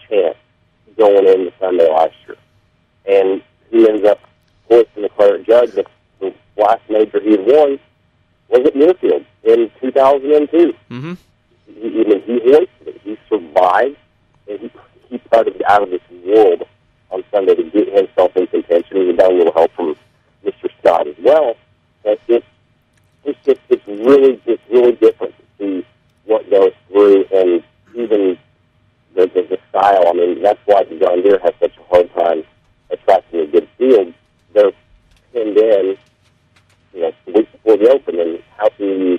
chance going into Sunday last year. And he ends up hoisting the claret jug. The last major he had won was at Muirfield in 2002. Mm-hmm. He hoisted it. He survived, and he putted out of this world on Sunday to get himself in contention. He got a little help from Mr. Scott as well. But it's really different to see what goes through, and even the style. That's why the John Deere has such a hard time attracting a good field. They're pinned in, the week before the Open, and how can you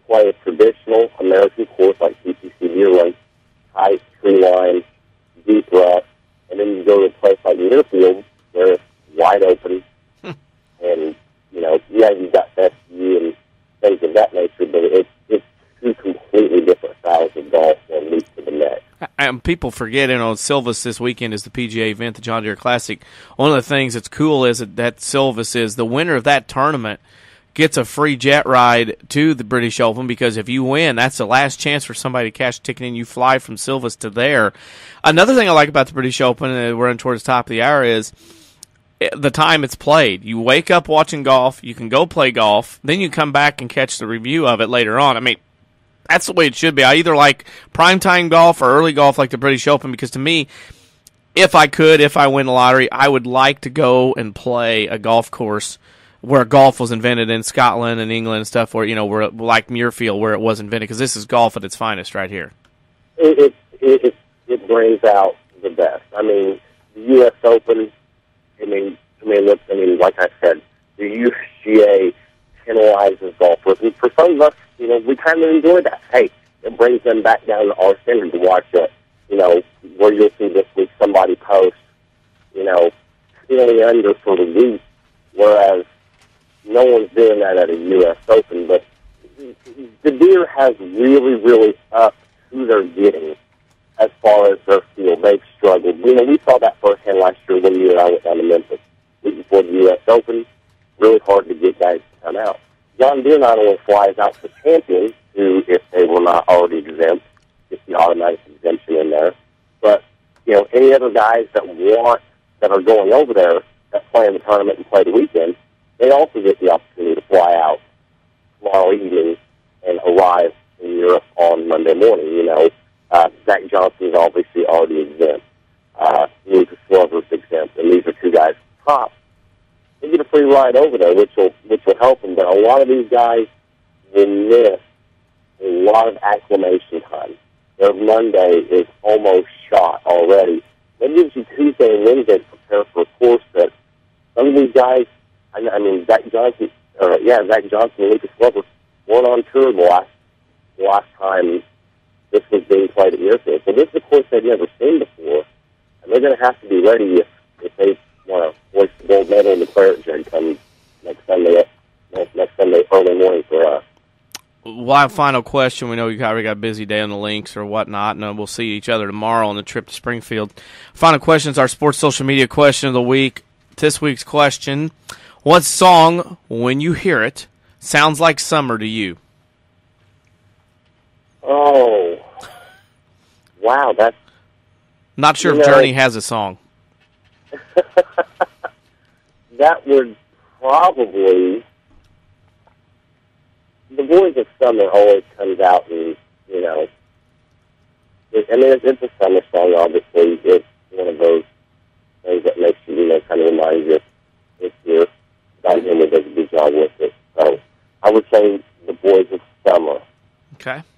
play a traditional American course like TPC Deerland, tight tree line, deep rough, and then you go to a place like Muirfield where it's wide open, and you've got FU and things of that nature, but it's two completely different styles of golf that lead to the net. And people forget, Silvis this weekend is the PGA event, the John Deere Classic. One of the things that's cool is that Silvis is the winner of that tournament gets a free jet ride to the British Open, because if you win, that's the last chance for somebody to cash a ticket and you fly from Silvis to there. Another thing I like about the British Open, and we're running towards the top of the hour, is the time it's played. You wake up watching golf, you can go play golf, then you come back and catch the review of it later on. That's the way it should be. I either like primetime golf or early golf like the British Open, because to me, if I win the lottery, I would like to go and play a golf course where golf was invented in Scotland and England and stuff, where, where like Muirfield, where it was invented, because this is golf at its finest right here. It brings out the best. The U.S. Open, like I said, the USGA penalizes golfers. And for some of us, we kind of enjoy that. Hey, it brings them back down to our standard to watch it. Where you'll see this week somebody post, 20 under for the week, whereas no one's doing that at a U.S. Open. But the Deere has really upped who they're getting as far as their field. They've struggled. We saw that firsthand last year when you and I went down to Memphis before the U.S. Open. Really hard to get guys to come out. John Deere not only flies out the champions, who, if they were not already exempt, get the automatic exemption in there, but any other guys that are going over there that play in the tournament and play the weekend, they also get the opportunity to fly out tomorrow evening and arrive in Europe on Monday morning. Zach Johnson is obviously already exempt. Lucas Glover's exempt, and these are two guys top. They get a free ride over there, which will help them. But a lot of these guys will miss a lot of acclimation time. Their Monday is almost shot already. That gives you Tuesday and Wednesday to prepare for a course that some of these guys, Zach Johnson and Lucas Glover weren't on tour the last time this was being played at Muirfield. So this is a course they've never seen before, and they're going to have to be ready if they want to hoist the gold medal in the claret jug come next Sunday early morning for us. Well, final question. We know you already got a busy day on the links or whatnot, and we'll see each other tomorrow on the trip to Springfield. Final question is our sports social media question of the week. This week's question: what song, when you hear it, sounds like summer to you? Oh, wow! That's not sure if Journey has a song. That would probably. The Voice of Summer always comes out, and it's a summer song. Obviously, one of those things that makes you, kind of reminds you if you're about him that does a good job with it. So I would say The Boys of Summer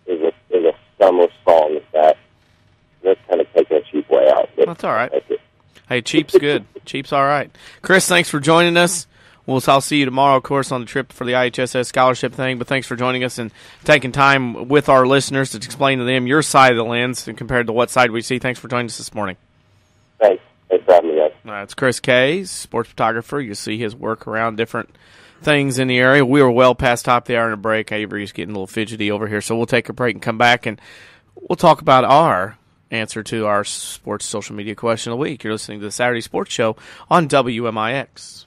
is a summer song that's kind of taking a cheap way out. That's all right. Hey, cheap's good. Cheap's all right. Chris, thanks for joining us. I'll see you tomorrow, of course, on the trip for the IHSS scholarship thing. But thanks for joining us and taking time with our listeners to explain to them your side of the lens and compared to what side we see. Thanks for joining us this morning. Thanks. Thanks for having me, guys. It's Chris Kay, sports photographer. You see his work around different things in the area. We were well past top of the hour in a break. Avery's getting a little fidgety over here, so we'll take a break and come back, and we'll talk about our answer to our sports social media question of the week. You're listening to the Saturday Sports Show on WMIX.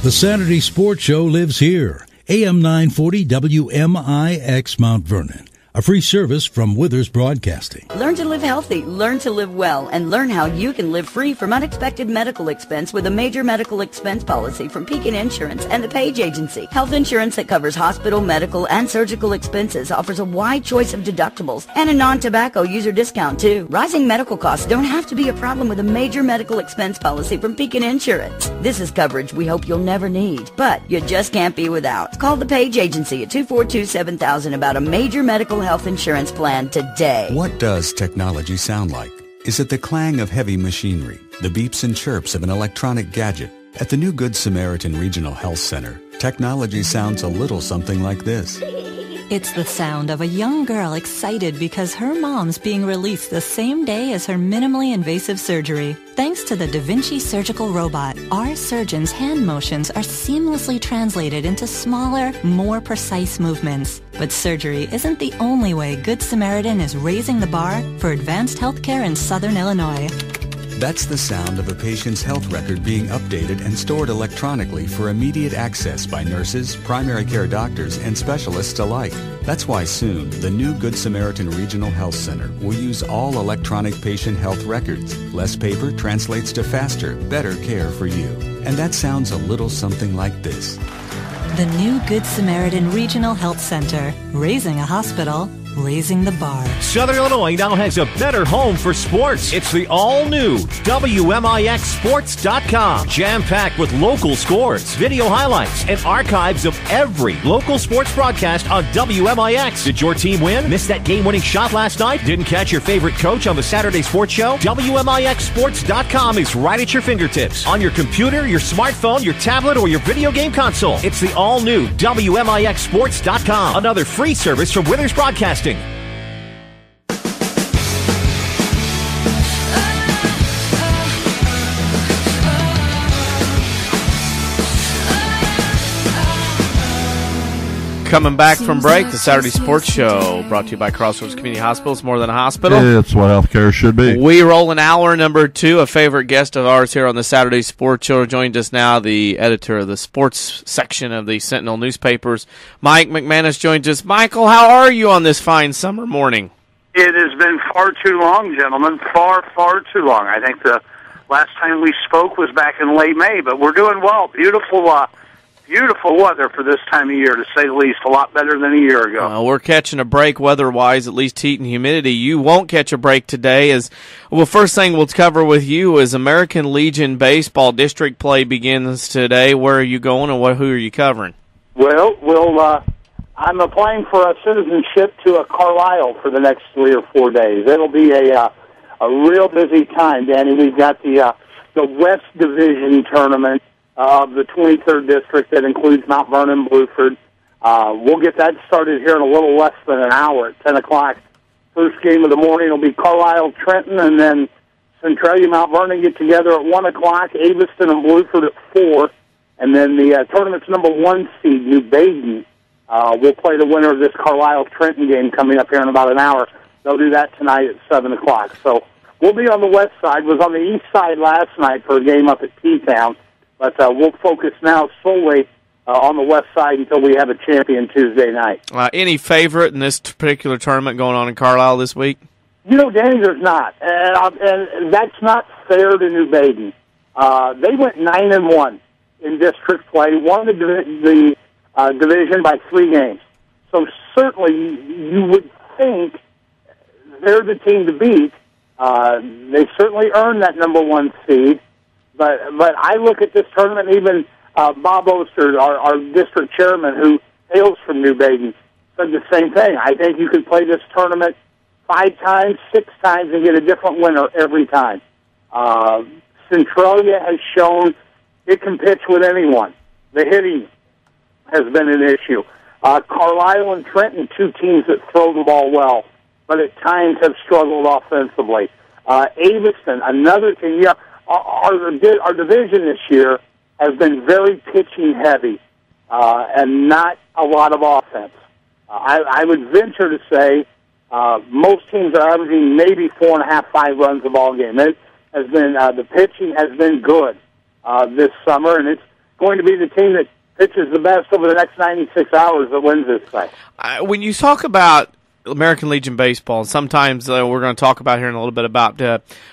The Saturday Sports Show lives here. AM 940 WMIX Mount Vernon. A free service from Withers Broadcasting. Learn to live healthy, learn to live well, and learn how you can live free from unexpected medical expense with a major medical expense policy from Pekin Insurance and the Page Agency. Health insurance that covers hospital, medical, and surgical expenses offers a wide choice of deductibles and a non-tobacco user discount, too. Rising medical costs don't have to be a problem with a major medical expense policy from Pekin Insurance. This is coverage we hope you'll never need, but you just can't be without. Call the Page Agency at 242-7000 about a major medical health insurance plan today. What does technology sound like? Is it the clang of heavy machinery, the beeps and chirps of an electronic gadget? At the new Good Samaritan Regional Health Center, technology sounds a little something like this. It's the sound of a young girl excited because her mom's being released the same day as her minimally invasive surgery. Thanks to the Da Vinci surgical robot, our surgeons' hand motions are seamlessly translated into smaller, more precise movements. But surgery isn't the only way Good Samaritan is raising the bar for advanced healthcare in Southern Illinois. That's the sound of a patient's health record being updated and stored electronically for immediate access by nurses, primary care doctors, and specialists alike. That's why soon, the new Good Samaritan Regional Health Center will use all electronic patient health records. Less paper translates to faster, better care for you. And that sounds a little something like this. The new Good Samaritan Regional Health Center, raising a hospital, raising the bar. Southern Illinois now has a better home for sports. It's the all-new WMIXSports.com. Jam-packed with local scores, video highlights, and archives of every local sports broadcast on WMIX. Did your team win? Missed that game-winning shot last night? Didn't catch your favorite coach on the Saturday Sports Show? WMIXSports.com is right at your fingertips. On your computer, your smartphone, your tablet, or your video game console. It's the all-new WMIXSports.com. Another free service from Withers Broadcasting. Coming back from break, the Saturday Sports Show, brought to you by Crossroads Community Hospital. It's more than a hospital. It's what healthcare should be. We roll an hour number 2. A favorite guest of ours here on the Saturday Sports Show joined us now, the editor of the sports section of the Sentinel newspapers. Mike McManus joins us. Michael, how are you on this fine summer morning? It has been far too long, gentlemen. Far, far too long. I think the last time we spoke was back in late May, but we're doing well. Beautiful weather for this time of year, to say the least. A lot better than a year ago. We're catching a break weather-wise, at least heat and humidity. You won't catch a break today. First thing we'll cover with you is American Legion Baseball District play begins today. Where are you going, and who are you covering? Well, I'm applying for a citizenship to Carlisle for the next 3 or 4 days. It'll be a real busy time, Danny. We've got the West Division tournament of the 23rd District that includes Mount Vernon, Bluford. We'll get that started here in a little less than an hour at 10 o'clock. First game of the morning will be Carlisle, Trenton, and then Centralia, Mount Vernon get together at 1 o'clock, Aveston and Bluford at 4. And then the tournament's number 1 seed, New Baden, will play the winner of this Carlisle-Trenton game coming up here in about an hour. They'll do that tonight at 7 o'clock. So we'll be on the west side. Was on the east side last night for a game up at T-Town. But we'll focus now solely on the west side until we have a champion Tuesday night. Any favorite in this particular tournament going on in Carlisle this week? You know, Danny, there's not. And that's not fair to New Baden. They went 9-1 in district play, won the division by 3 games. So certainly you would think they're the team to beat. They certainly earned that number one seed, but I look at this tournament, even Bob Oster, our district chairman, who hails from New Baden, said the same thing. I think you could play this tournament 5 times, 6 times, and get a different winner every time. Centralia has shown it can pitch with anyone. The hitting has been an issue. Carlisle and Trenton, 2 teams that throw the ball well, but at times have struggled offensively. Aviston, another team. Yeah, our division this year has been very pitching heavy and not a lot of offense. I would venture to say most teams are averaging maybe 4.5, 5 runs a ball game. It has been the pitching has been good this summer, and it's going to be the team that pitches the best over the next 96 hours that wins this thing. When you talk about American Legion Baseball, sometimes we're going to talk about here in a little bit about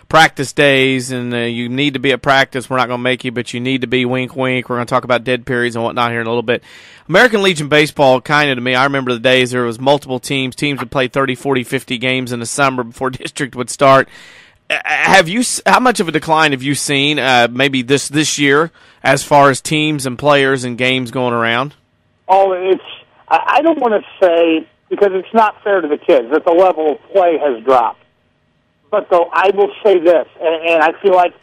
practice days, and you need to be at practice. We're not going to make you, but you need to be, wink, wink. We're going to talk about dead periods and whatnot here in a little bit. American Legion Baseball, kind of to me, I remember the days there was multiple teams. Teams would play 30, 40, 50 games in the summer before district would start. How much of a decline have you seen maybe this year as far as teams and players and games going around? Oh, I don't want to say, because it's not fair to the kids, that the level of play has dropped. But though I will say this, and I feel like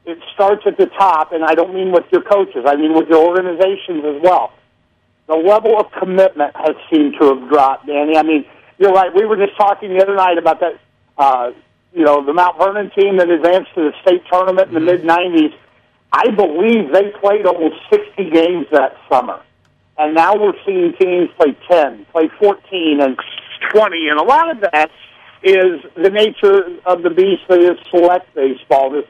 it starts at the top, and I don't mean with your coaches, I mean with your organizations as well. The level of commitment has seemed to have dropped, Danny. I mean, you're right. We were just talking the other night about that, the Mount Vernon team that advanced to the state tournament in the mid-'90s. I believe they played almost 60 games that summer. And now we're seeing teams play 10, play 14, and 20. And a lot of that is the nature of the beast that is select baseball, this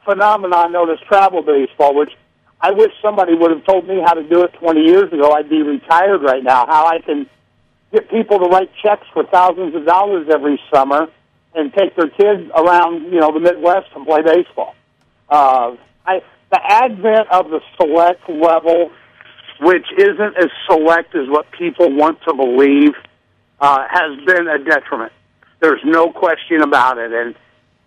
phenomenon known as travel baseball, which I wish somebody would have told me how to do it 20 years ago. I'd be retired right now, how I can get people to write checks for thousands of dollars every summer and take their kids around, the Midwest and play baseball. The advent of the select level, which isn't as select as what people want to believe, has been a detriment. There's no question about it. And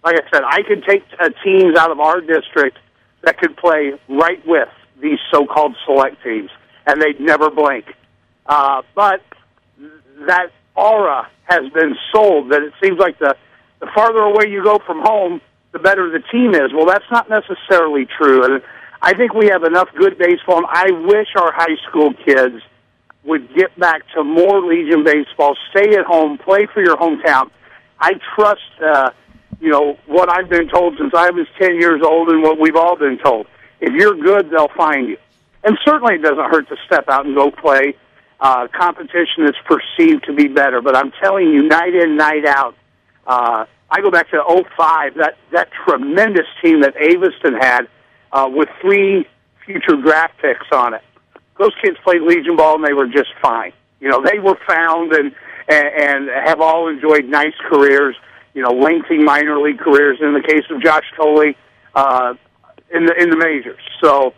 like I said, I could take teams out of our district that could play right with these so-called select teams, and they'd never blink. But that aura has been sold that it seems like the farther away you go from home, the better the team is. Well, that's not necessarily true. And I think we have enough good baseball, and I wish our high school kids would get back to more Legion baseball, stay at home, play for your hometown. I trust, what I've been told since I was 10 years old and what we've all been told. If you're good, they'll find you. And certainly it doesn't hurt to step out and go play competition that's perceived to be better. But I'm telling you, night in, night out, I go back to 2005, that tremendous team that Aviston had with 3 future draft picks on it. Those kids played Legion ball, and they were just fine. They were found and have all enjoyed nice careers, lengthy minor league careers, in the case of Josh Tolley in the majors. So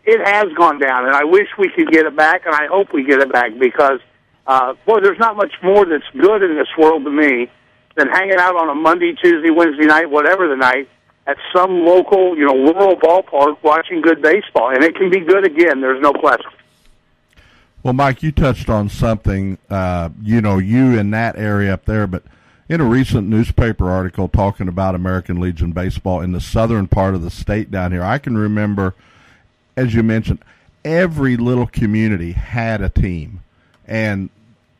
it has gone down, and I wish we could get it back, and I hope we get it back because, there's not much more that's good in this world to me than hanging out on a Monday, Tuesday, Wednesday night, whatever the night, at some local, rural ballpark watching good baseball. And it can be good again, there's no question. Well, Mike, you touched on something, you in that area up there, but in a recent newspaper article talking about American Legion Baseball in the southern part of the state down here, I can remember, as you mentioned, every little community had a team. And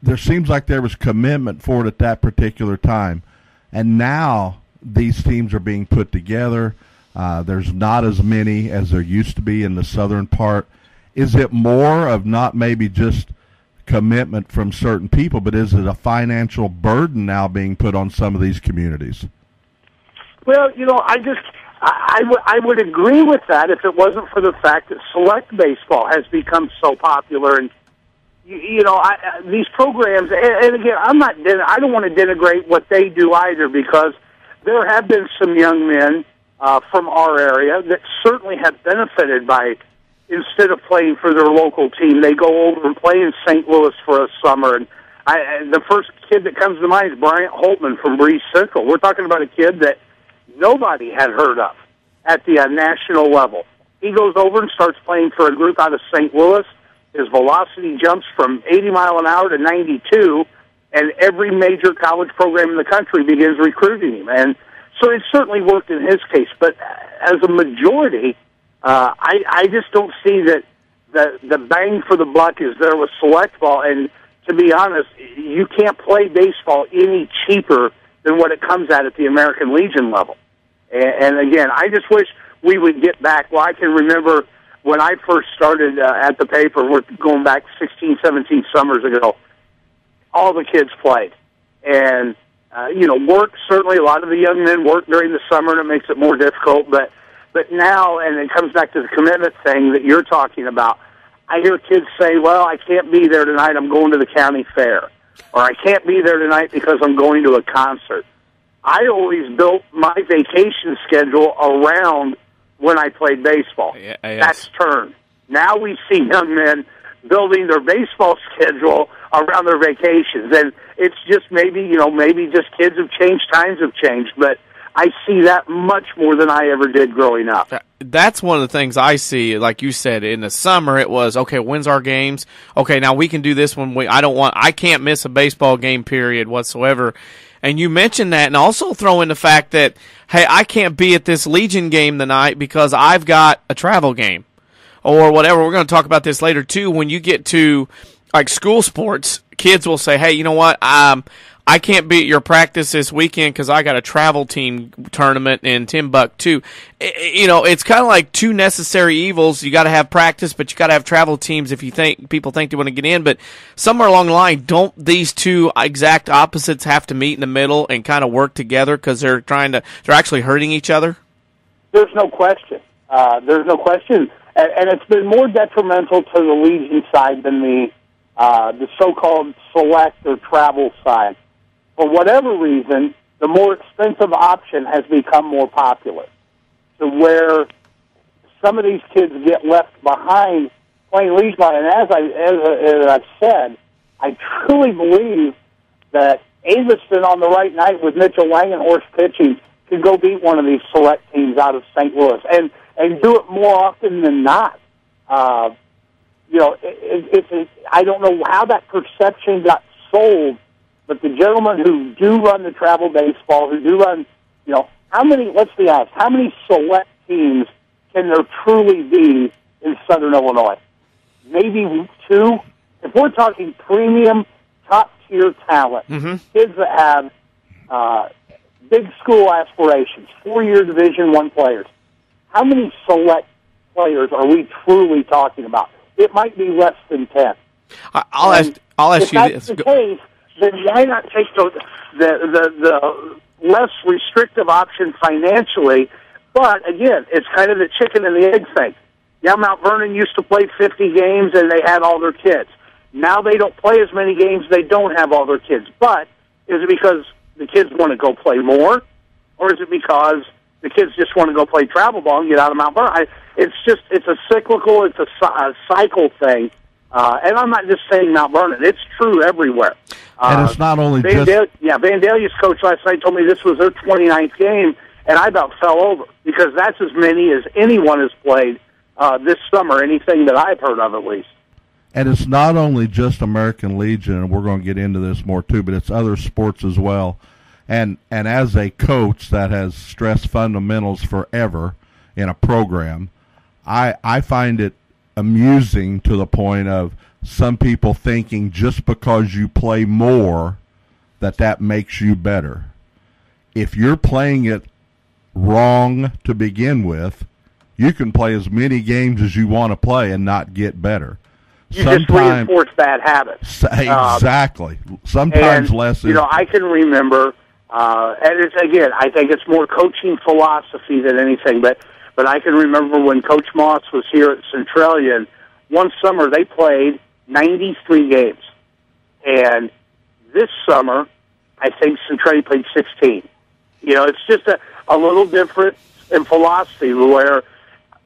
there seems like there was commitment for it at that particular time. And now these teams are being put together. There's not as many as there used to be in the southern part. Is it more of not maybe just commitment from certain people, but is it a financial burden now being put on some of these communities? Well, I would agree with that if it wasn't for the fact that select baseball has become so popular. And these programs, and again, I don't want to denigrate what they do either, because there have been some young men from our area that certainly have benefited by, instead of playing for their local team, they go over and play in St. Louis for a summer and The first kid that comes to mind is Bryant Holtman from Breeze Central. We're talking about a kid that nobody had heard of at the national level. He goes over and starts playing for a group out of St. Louis. His velocity jumps from 80 mile an hour to 92, and every major college program in the country begins recruiting him. And so it certainly worked in his case. But as a majority, I just don't see that the bang for the buck is there with select ball. And to be honest, you can't play baseball any cheaper than what it comes at the American Legion level. And again, I just wish we would get back. Well, I can remember when I first started at the paper, we're going back 16, 17 summers ago, all the kids played. And, work, certainly a lot of the young men work during the summer, and it makes it more difficult. But now, and it comes back to the commitment thing that you're talking about, I hear kids say, well, I can't be there tonight, I'm going to the county fair. Or I can't be there tonight because I'm going to a concert. I always built my vacation schedule around when I played baseball. Yes. That's turned. Now we see young men building their baseball schedule around their vacations. And it's just maybe just kids have changed, times have changed. But I see that much more than I ever did growing up. That's one of the things I see. Like you said, in the summer it was, okay, when's our games? Okay, now we can do this one. I can't miss a baseball game period whatsoever. And you mentioned that, and also throw in the fact that, hey, I can't be at this Legion game tonight because I've got a travel game or whatever. We're going to talk about this later too. When you get to like school sports, kids will say, hey, you know what? I can't be at your practice this weekend because I got a travel team tournament in Timbuktu. It's kind of like two necessary evils. You got to have practice, but you got to have travel teams if people think they want to get in. But somewhere along the line, don't these two exact opposites have to meet in the middle and kind of work together because they're actually hurting each other? There's no question. And it's been more detrimental to the Legion side than the so-called select or travel side. For whatever reason, the more expensive option has become more popular, to where some of these kids get left behind playing Legion. And as I've said, I truly believe that Aveston on the right night with Mitchell Langenhorst pitching could go beat one of these select teams out of St. Louis and do it more often than not. I don't know how that perception got sold. But the gentlemen who do run the travel baseball, who do run, let's be honest, how many select teams can there truly be in Southern Illinois? Maybe two. If we're talking premium, top-tier talent, kids that have big school aspirations, 4-year Division I players, how many select players are we truly talking about? It might be less than 10. I'll ask you this. If that's the case, then why not take the less restrictive option financially? But, again, it's kind of the chicken and the egg thing. Yeah, Mount Vernon used to play 50 games, and they had all their kids. Now they don't play as many games, they don't have all their kids. But is it because the kids want to go play more, or is it because the kids just want to go play travel ball and get out of Mount Vernon? It's a cyclical, it's a cycle thing. And I'm not just saying Mount Vernon. It's true everywhere. And it's not only Vandalia's coach last night told me this was their 29th game, and I about fell over because that's as many as anyone has played this summer, anything that I've heard of at least. And it's not only just American Legion, and we're going to get into this more too, but it's other sports as well. And as a coach that has stressed fundamentals forever in a program, I find it amusing to the point of some people thinking just because you play more that makes you better. If you're playing it wrong to begin with, you can play as many games as you want to play and not get better. You just reinforce bad habits. Exactly. Sometimes less is... I can remember, and it's, again, I think it's more coaching philosophy than anything, but I can remember when Coach Moss was here at Centralia, and one summer they played 93 games. And this summer, I think Centralia played 16. It's just a little different in philosophy where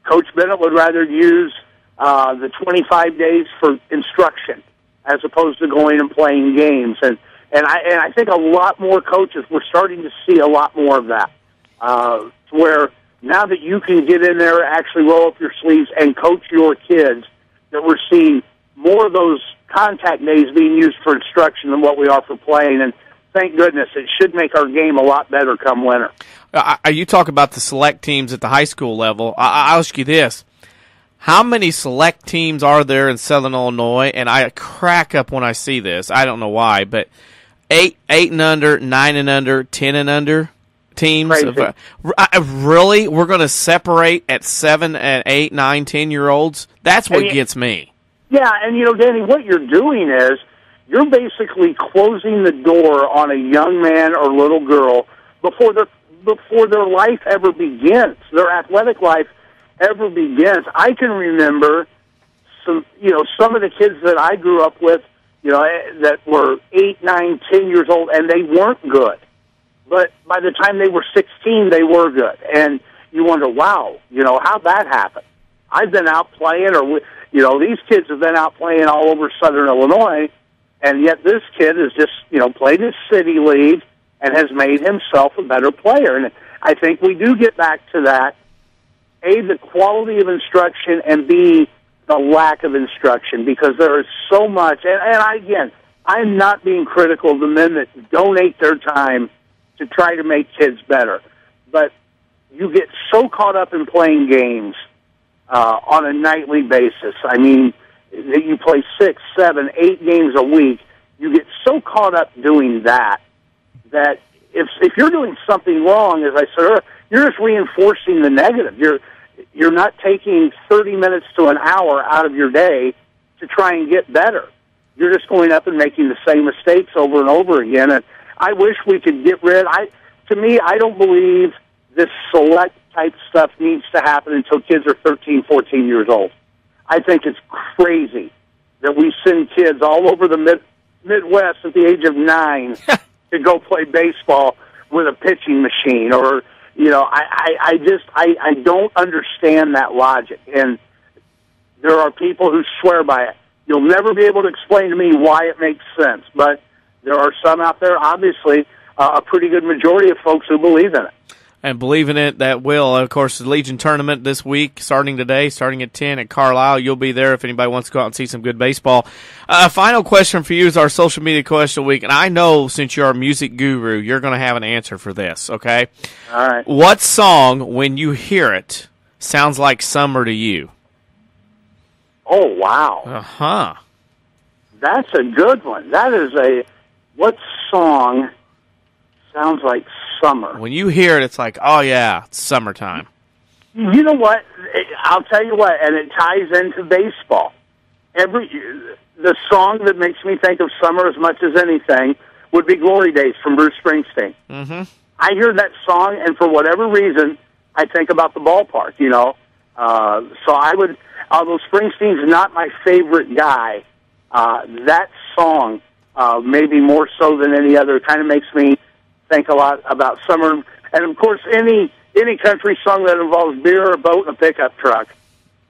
Coach Bennett would rather use the 25 days for instruction as opposed to going and playing games. And I think a lot more coaches, we're starting to see a lot more of that, where now that you can get in there, actually roll up your sleeves and coach your kids, that we're seeing more of those contact days being used for instruction than what we are for playing. And thank goodness, it should make our game a lot better come winter. You talk about the select teams at the high school level. I'll ask you this. How many select teams are there in Southern Illinois? And I crack up when I see this. I don't know why, but 8 and under, 9 and under, 10 and under teams. Really? We're going to separate at 7 and 8, 9, 10-year-olds? That's what gets me. Yeah, and Danny, what you're doing is you're basically closing the door on a young man or little girl before their life ever begins, their athletic life ever begins. I can remember some of the kids that I grew up with, that were 8, 9, 10 years old, and they weren't good. But by the time they were 16, they were good. And you wonder, wow, how'd that happen? I've been out playing, these kids have been out playing all over Southern Illinois, and yet this kid has just, played his city league and has made himself a better player. And I think we do get back to that. A, the quality of instruction, and B, the lack of instruction, because there is so much. And I'm not being critical of the men that donate their time to try to make kids better. But you get so caught up in playing games on a nightly basis. I mean, that you play 6, 7, 8 games a week. You get so caught up doing that if you're doing something wrong, as I said earlier, you're just reinforcing the negative. You're not taking 30 minutes to an hour out of your day to try and get better. You're just going up and making the same mistakes over and over again. And I wish we could get rid. To me, I don't believe this select type stuff needs to happen until kids are 13, 14 years old. I think it's crazy that we send kids all over the Midwest at the age of 9 to go play baseball with a pitching machine, or I don't understand that logic. And there are people who swear by it. You'll never be able to explain to me why it makes sense, but there are some out there, obviously, a pretty good majority of folks who believe in it. And believe in it, that will. Of course, the Legion Tournament this week, starting today, starting at 10 at Carlisle. You'll be there if anybody wants to go out and see some good baseball. Final question for you is our social media question of the week. And I know since you're a music guru, you're going to have an answer for this, okay? All right. What song, when you hear it, sounds like summer to you? Oh, wow. Uh-huh. That's a good one. That is what song sounds like summer? When you hear it, it's like, oh, yeah, it's summertime. You know what? I'll tell you what, and it ties into baseball. The song that makes me think of summer as much as anything would be Glory Days from Bruce Springsteen. Mm-hmm. I hear that song, and for whatever reason, I think about the ballpark, So I would, although Springsteen's not my favorite guy, that song, maybe more so than any other, kind of makes me think a lot about summer. And, of course, any country song that involves beer, a boat, and a pickup truck.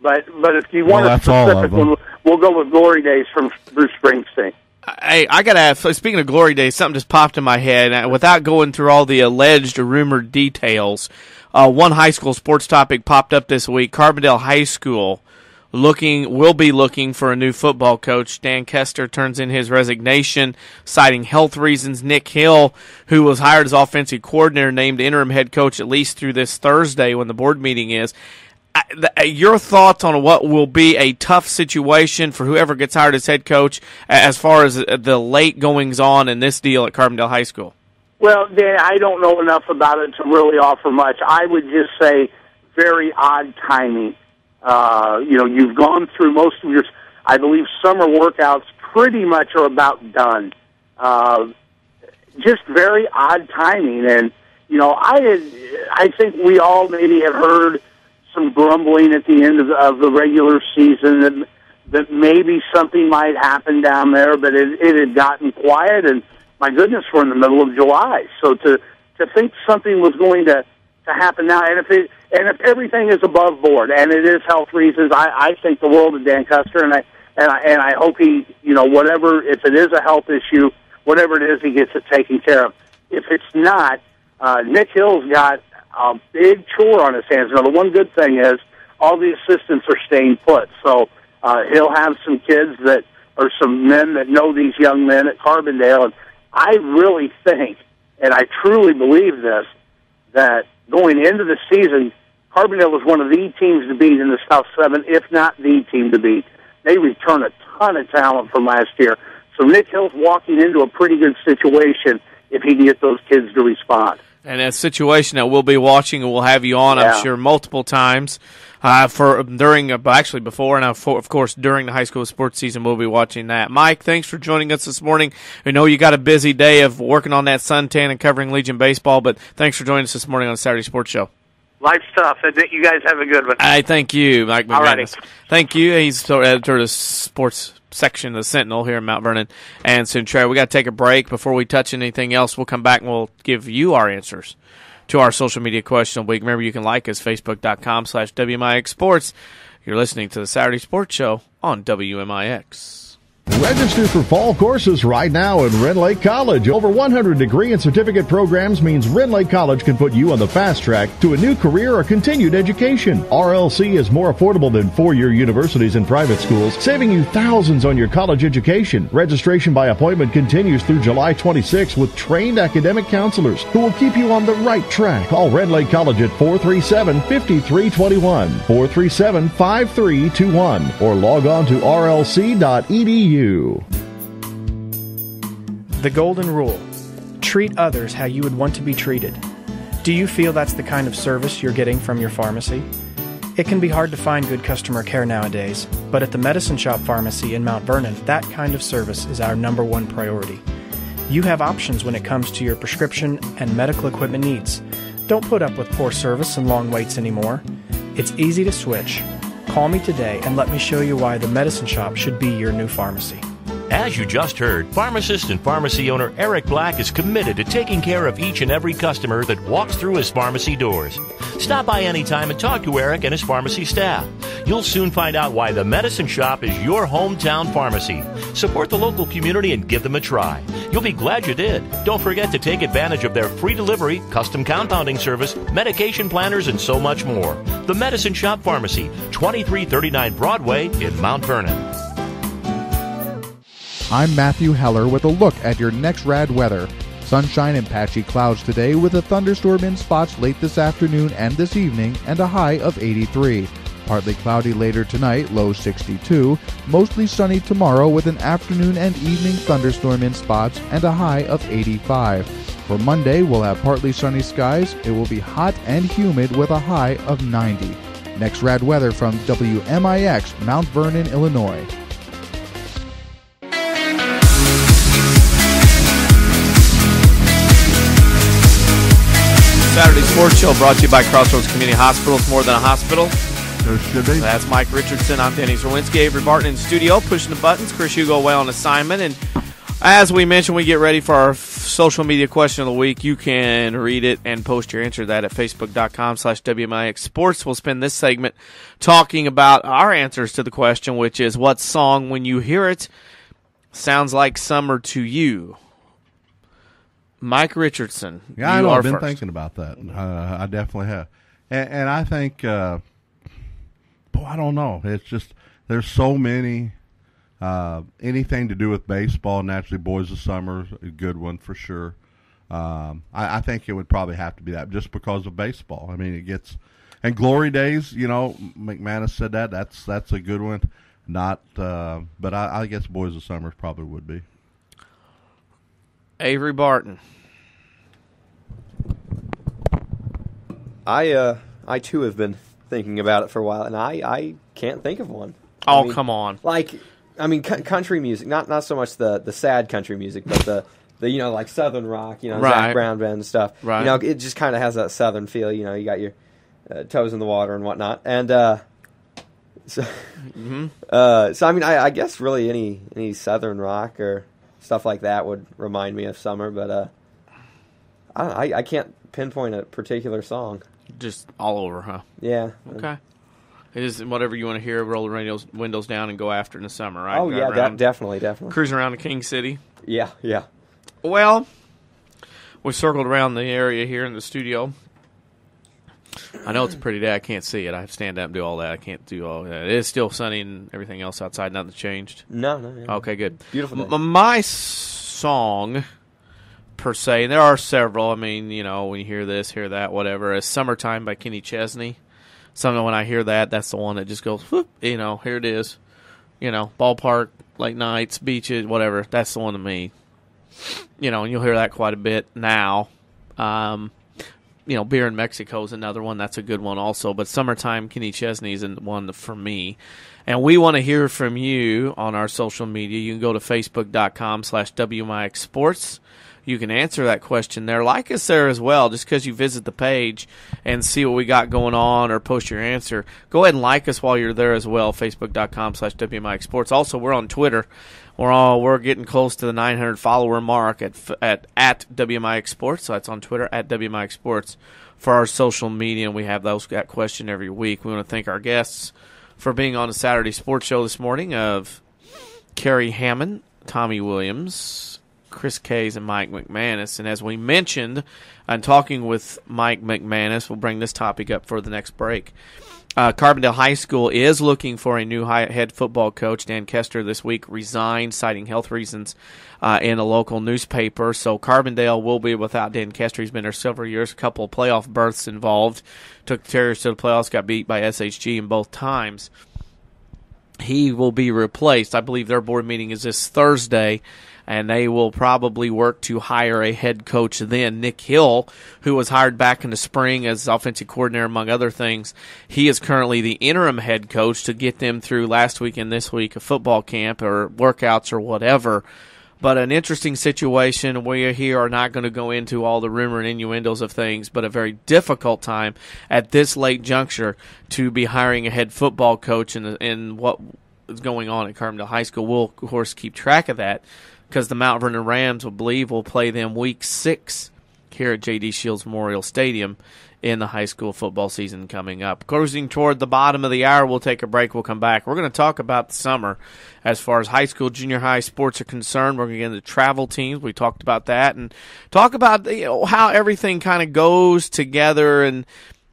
But if you want a specific one, we'll go with Glory Days from Bruce Springsteen. Hey, I got to ask, speaking of Glory Days, something just popped in my head. Without going through all the alleged or rumored details, one high school sports topic popped up this week. Carbondale High School will be looking for a new football coach. Dan Kester turns in his resignation, citing health reasons. Nick Hill, who was hired as offensive coordinator, named interim head coach at least through this Thursday when the board meeting is. Your thoughts on what will be a tough situation for whoever gets hired as head coach as far as the late goings-on in this deal at Carbondale High School? Well, Dan, I don't know enough about it to really offer much. I would just say very odd timing. You've gone through most of your, I believe, summer workouts pretty much are about done. Just very odd timing. And, I think we all maybe have heard some grumbling at the end of the regular season that maybe something might happen down there, but it had gotten quiet, and my goodness, we're in the middle of July. So to think something was going to happen now, and if everything is above board and it is health reasons, I think the world of Dan Custer, and and I hope he, whatever, if it is a health issue, whatever it is, he gets it taken care of. If it's not, Nick Hill's got a big chore on his hands. Now, the one good thing is all the assistants are staying put, so he'll have some kids that or some men that know these young men at Carbondale, and I really think, and I truly believe this, that going into the season, Carbondale was one of the teams to beat in the South 7, if not the team to beat. They return a ton of talent from last year. So Nick Hill's walking into a pretty good situation if he can get those kids to respond. And a situation that we'll be watching and we'll have you on, I'm sure, multiple times before and of course during the high school sports season. We'll be watching that. Mike, thanks for joining us this morning. We know you got a busy day of working on that suntan and covering Legion baseball, but thanks for joining us this morning on the Saturday Sports Show. Life stuff. You guys have a good one. I thank you, Mike McManus. Alrighty. Thank you. He's editor of the sports section of the Sentinel here in Mount Vernon and Centralia. We got to take a break before we touch anything else. We'll come back and we'll give you our answers to our social media question of the week. Remember, you can like us, facebook.com/WMIX Sports. You're listening to the Saturday Sports Show on WMIX. Register for fall courses right now at Rend Lake College. Over 100 degree and certificate programs means Rend Lake College can put you on the fast track to a new career or continued education. RLC is more affordable than four-year universities and private schools, saving you thousands on your college education. Registration by appointment continues through July 26 with trained academic counselors who will keep you on the right track. Call Rend Lake College at 437-5321, 437-5321, or log on to rlc.edu. The golden rule: treat others how you would want to be treated. Do you feel that's the kind of service you're getting from your pharmacy? It can be hard to find good customer care nowadays, but at the Medicine Shop Pharmacy in Mount Vernon, that kind of service is our #1 priority. You have options when it comes to your prescription and medical equipment needs. Don't put up with poor service and long waits anymore. It's easy to switch. Call me today and let me show you why the Medicine Shop should be your new pharmacy. As you just heard, pharmacist and pharmacy owner Eric Black is committed to taking care of each and every customer that walks through his pharmacy doors. Stop by anytime and talk to Eric and his pharmacy staff. You'll soon find out why the Medicine Shop is your hometown pharmacy. Support the local community and give them a try. You'll be glad you did. Don't forget to take advantage of their free delivery, custom compounding service, medication planners, and so much more. The Medicine Shop Pharmacy, 2339 Broadway in Mount Vernon. I'm Matthew Heller with a look at your next rad weather. Sunshine and patchy clouds today with a thunderstorm in spots late this afternoon and this evening and a high of 83. Partly cloudy later tonight, low 62. Mostly sunny tomorrow with an afternoon and evening thunderstorm in spots and a high of 85. For Monday, we'll have partly sunny skies. It will be hot and humid with a high of 90. Next rad weather from WMIX, Mount Vernon, Illinois. Saturday Sports Show brought to you by Crossroads Community Hospital. It's more than a hospital. There should be. That's Mike Richardson. I'm Denny Zerwinski. Avery Barton in the studio, pushing the buttons. Chris Hugo away on assignment. And as we mentioned, we get ready for our social media question of the week. You can read it and post your answer to that at facebook.com/WMIX Sports. We'll spend this segment talking about our answers to the question, which is, what song, when you hear it, sounds like summer to you? Mike Richardson. Yeah, I know. I've been thinking about that. I definitely have. And I think, I don't know. It's just, there's so many, anything to do with baseball. Naturally, Boys of Summer, a good one for sure. I think it would probably have to be that just because of baseball. I mean, it gets, and Glory Days, McManus said that's a good one. Not, but I guess Boys of Summer probably would be. Avery Barton. I too have been thinking about it for a while, and I can't think of one. Come on. Country music, not so much the sad country music, but the like Southern rock, right. Zach Brown band and stuff. Right. It just kind of has that Southern feel. You got your toes in the water and whatnot, and so I guess really any Southern rock or stuff like that would remind me of summer, but I can't pinpoint a particular song. Just all over, huh? Yeah. Okay. It is whatever you want to hear. Roll the windows down and go after in the summer, right? Oh, yeah, definitely. Cruising around the King City. Yeah. Well, we circled around the area here in the studio. I know it's a pretty day. I can't see it. I have to stand up and do all that. I can't do all that. It is still sunny and everything else outside. Nothing's changed. No. Yeah. Okay, good. Beautiful day. My song, per se, and there are several. I mean, when you hear this, hear that, whatever, is Summertime by Kenny Chesney. Something when I hear that, that's the one that just goes, whoop, here it is. Ballpark, late nights, beaches, whatever. That's the one to me. And you'll hear that quite a bit now. Beer in Mexico is another one. That's a good one also. But Summertime, Kenny Chesney is one for me. And we want to hear from you on our social media. You can go to facebook.com/WMIX Sports. You can answer that question there. Like us there as well, just because you visit the page and see what we got going on or post your answer. Go ahead and like us while you're there as well, facebook.com/WMIX Sports. Also, we're on Twitter. We're getting close to the 900 follower mark at WMIX Sports. So that's on Twitter, at WMIX Sports, for our social media. And we have that question every week. We want to thank our guests for being on the Saturday Sports Show this morning of Kerry Hammond, Tommy Williams, Chris Kays, and Mike McManus. And as we mentioned, I'm talking with Mike McManus. We'll bring this topic up for the next break. Carbondale High School is looking for a new head football coach. Dan Kester this week resigned, citing health reasons in a local newspaper. So Carbondale will be without Dan Kester. He's been there several years, a couple of playoff berths involved. Took the Terriers to the playoffs, got beat by SHG in both times. He will be replaced. I believe their board meeting is this Thursday, and they will probably work to hire a head coach then. Nick Hill, who was hired back in the spring as offensive coordinator, among other things, he is currently the interim head coach to get them through last week and this week of football camp or workouts or whatever. But an interesting situation. We here are not going to go into all the rumor and innuendos of things, but a very difficult time at this late juncture to be hiring a head football coach in what is going on at Carbondale High School. We'll, of course, keep track of that, because the Mount Vernon Rams will play them Week 6 here at J.D. Shields Memorial Stadium in the high school football season coming up. Cruising toward the bottom of the hour, we'll take a break. We'll come back. We're going to talk about the summer as far as high school, junior high sports are concerned. We're going to get into travel teams. We talked about that, and talk about how everything kind of goes together, and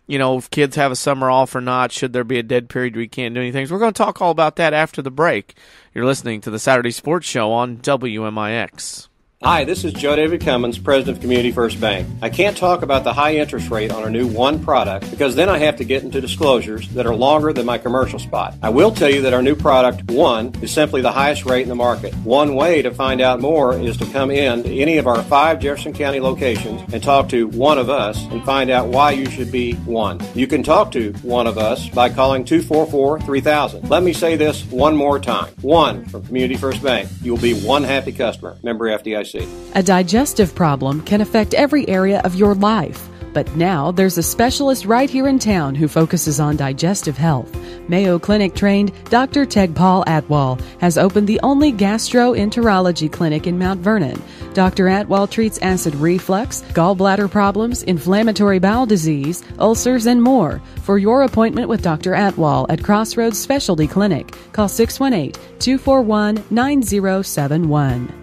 if kids have a summer off or not, should there be a dead period where you can't do anything. So we're going to talk all about that after the break. You're listening to the Saturday Sports Show on WMIX. Hi, this is Joe David Cummins, President of Community First Bank. I can't talk about the high interest rate on our new One product because then I have to get into disclosures that are longer than my commercial spot. I will tell you that our new product, One, is simply the highest rate in the market. One way to find out more is to come in to any of our 5 Jefferson County locations and talk to one of us and find out why you should be One. You can talk to one of us by calling 244-3000. Let me say this one more time. One from Community First Bank. You will be one happy customer. Member FDIC. A digestive problem can affect every area of your life. But now there's a specialist right here in town who focuses on digestive health. Mayo Clinic trained Dr. Tegpal Atwal has opened the only gastroenterology clinic in Mount Vernon. Dr. Atwal treats acid reflux, gallbladder problems, inflammatory bowel disease, ulcers, and more. For your appointment with Dr. Atwal at Crossroads Specialty Clinic, call 618-241-9071.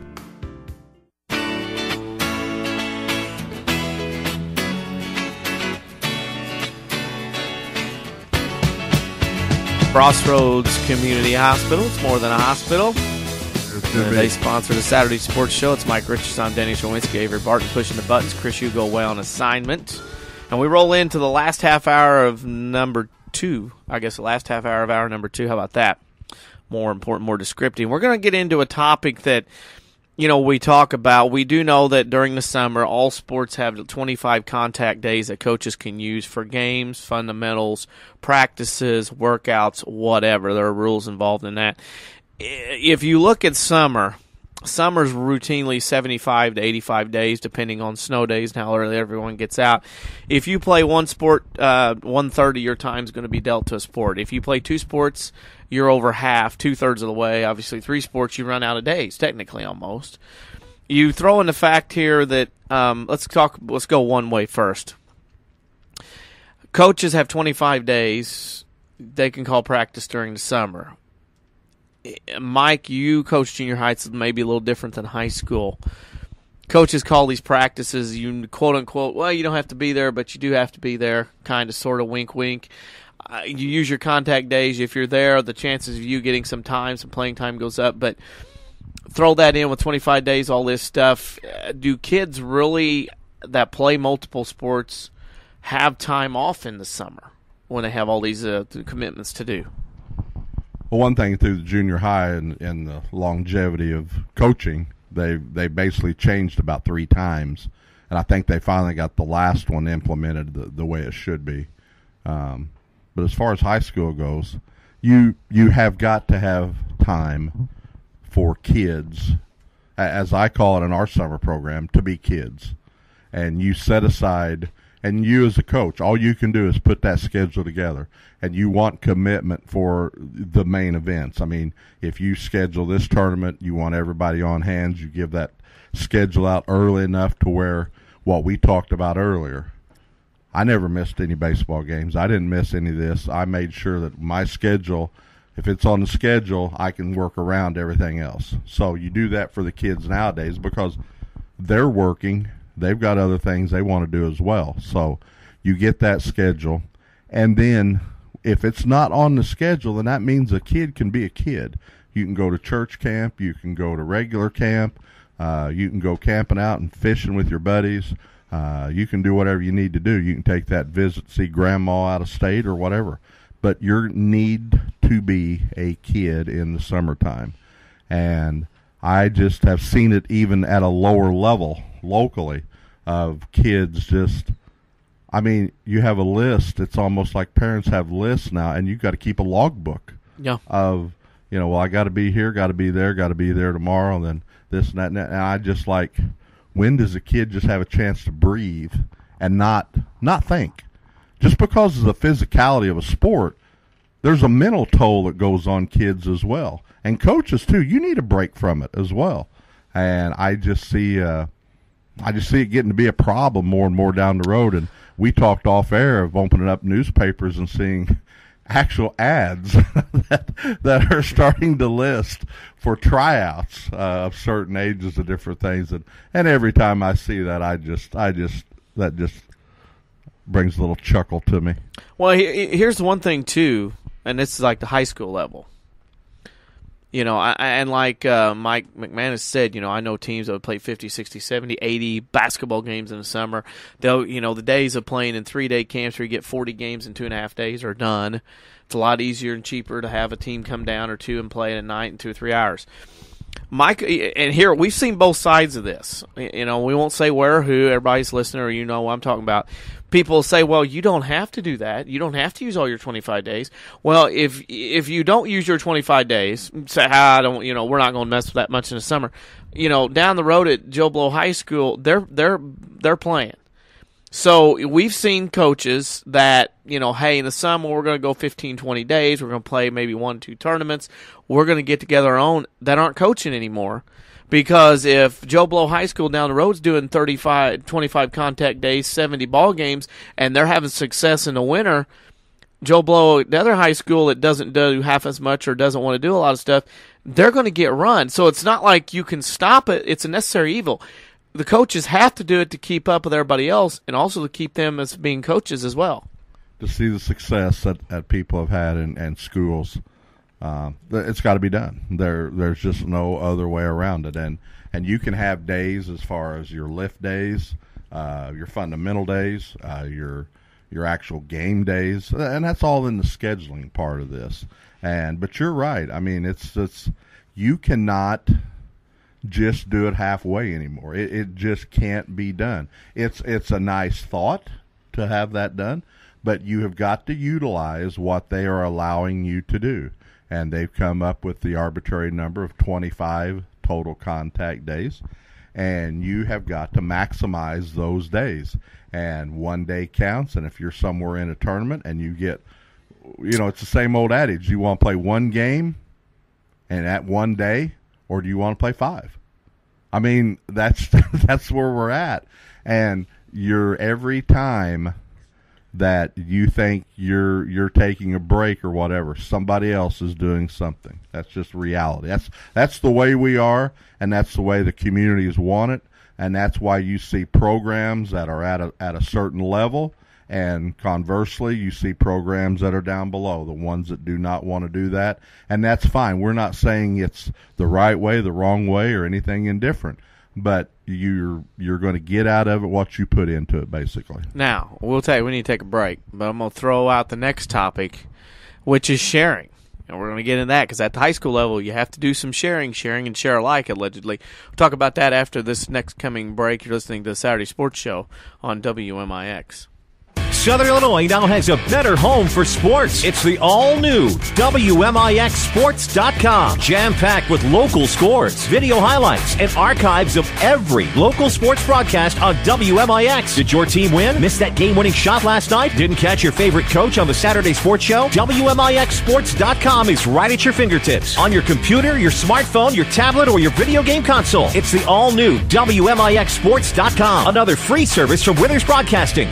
Crossroads Community Hospital. It's more than a hospital. They sponsor the Saturday Sports Show. It's Mike Richardson, I'm Denny Shawinski, Avery Barton pushing the buttons, Chris Hugo away on assignment. And we roll into the last half hour of number 2. I guess the last half hour of hour number 2. How about that? More important, more descriptive. We're going to get into a topic that, we talk about. We do know that during the summer, all sports have 25 contact days that coaches can use for games, fundamentals, practices, workouts, whatever. There are rules involved in that. If you look at summer's routinely 75 to 85 days, depending on snow days and how early everyone gets out. If you play one sport, 1/3 of your time is going to be dealt to a sport. If you play 2 sports, you're over half, 2/3 of the way. Obviously, 3 sports, you run out of days, technically almost. You throw in the fact here that let's go one way first. Coaches have 25 days they can call practice during the summer. Mike, you coach junior high, so maybe a little different than high school. Coaches call these practices, you quote unquote, well, you don't have to be there, but you do have to be there, kind of, sort of, wink, wink. You use your contact days. If you're there, the chances of you getting some time, some playing time goes up. But throw that in with 25 days, all this stuff. Do kids really that play multiple sports have time off in the summer when they have all these commitments to do? Well, one thing through the junior high and the longevity of coaching, they basically changed about 3 times, and I think they finally got the last one implemented the way it should be. But as far as high school goes, you have got to have time for kids, as I call it in our summer program, to be kids. And you set aside, and you as a coach, all you can do is put that schedule together. And you want commitment for the main events. I mean, if you schedule this tournament, you want everybody on hands. You give that schedule out early enough to where what we talked about earlier. I never missed any baseball games. I didn't miss any of this. I made sure that my schedule, if it's on the schedule, I can work around everything else. So you do that for the kids nowadays because they're working. They've got other things they want to do as well. So you get that schedule. And then if it's not on the schedule, then that means a kid can be a kid. You can go to church camp. You can go to regular camp. You can go camping out and fishing with your buddies. You can do whatever you need to do. You can take that visit, see grandma out of state or whatever. But you need to be a kid in the summertime. And I just have seen it even at a lower level locally of kids just, I mean, you have a list. It's almost like parents have lists now, and you've got to keep a logbook of, well, I got to be here, got to be there tomorrow, and then this and that. And I just like, when does a kid just have a chance to breathe and not think? Just because of the physicality of a sport, there's a mental toll that goes on kids as well. And coaches, too, you need a break from it as well. And I just see it getting to be a problem more and more down the road. And we talked off air of opening up newspapers and seeing actual ads that are starting to list for tryouts of certain ages of different things. And every time I see that, that just brings a little chuckle to me. Well, here's one thing, too, and this is like the high school level. And like Mike McManus said, I know teams that would play 50, 60, 70, 80 basketball games in the summer. They'll, the days of playing in 3-day camps where you get 40 games in 2.5 days are done. It's a lot easier and cheaper to have a team come down or two and play at night in 2 or 3 hours. Mike, and here we've seen both sides of this. We won't say where or who. Everybody's listening, or what I'm talking about. People say, well, you don't have to do that. You don't have to use all your 25 days. Well, if you don't use your 25 days, say, I don't, we're not going to mess with that much in the summer. Down the road at Joe Blow High School, they're playing. So we've seen coaches that, hey, in the summer we're going to go 15, 20 days. We're going to play maybe 1-2 tournaments. We're going to get together our own that aren't coaching anymore. Because if Joe Blow High School down the road's doing 25 contact days, 70 ball games, and they're having success in the winter, Joe Blow, the other high school that doesn't do half as much or doesn't want to do a lot of stuff, they're going to get run. So it's not like you can stop it. It's a necessary evil. The coaches have to do it to keep up with everybody else and also to keep them as being coaches as well. To see the success that people have had in schools, it's got to be done. There's just no other way around it. And you can have days as far as your lift days, your fundamental days, your actual game days, and that's all in the scheduling part of this. But you're right. I mean, it's you cannot just do it halfway anymore. It just can't be done. It's a nice thought to have that done, but you have got to utilize what they are allowing you to do. And they've come up with the arbitrary number of 25 total contact days, and you have got to maximize those days. And one day counts, and if you're somewhere in a tournament and you get, it's the same old adage, you want to play one game and at one day, or do you want to play 5? I mean, that's where we're at. And every time that you think you're taking a break or whatever. Somebody else is doing something. That's just reality. That's the way we are, and that's the way the communities want it, and that's why you see programs that are at a certain level, and conversely, you see programs that are down below, the ones that do not want to do that, and that's fine. We're not saying it's the right way, the wrong way, or anything indifferent, but you're going to get out of it what you put into it, basically. Now, we'll tell you we need to take a break, but I'm going to throw out the next topic, which is sharing. And we're going to get into that because at the high school level, you have to do some sharing and share alike, allegedly. We'll talk about that after this next coming break. You're listening to the Saturday Sports Show on WMIX. Southern Illinois now has a better home for sports. It's the all-new WMIXSports.com. Jam-packed with local scores, video highlights, and archives of every local sports broadcast on WMIX. Did your team win? Missed that game-winning shot last night? Didn't catch your favorite coach on the Saturday Sports Show? WMIXSports.com is right at your fingertips. On your computer, your smartphone, your tablet, or your video game console. It's the all-new WMIXSports.com. Another free service from Withers Broadcasting.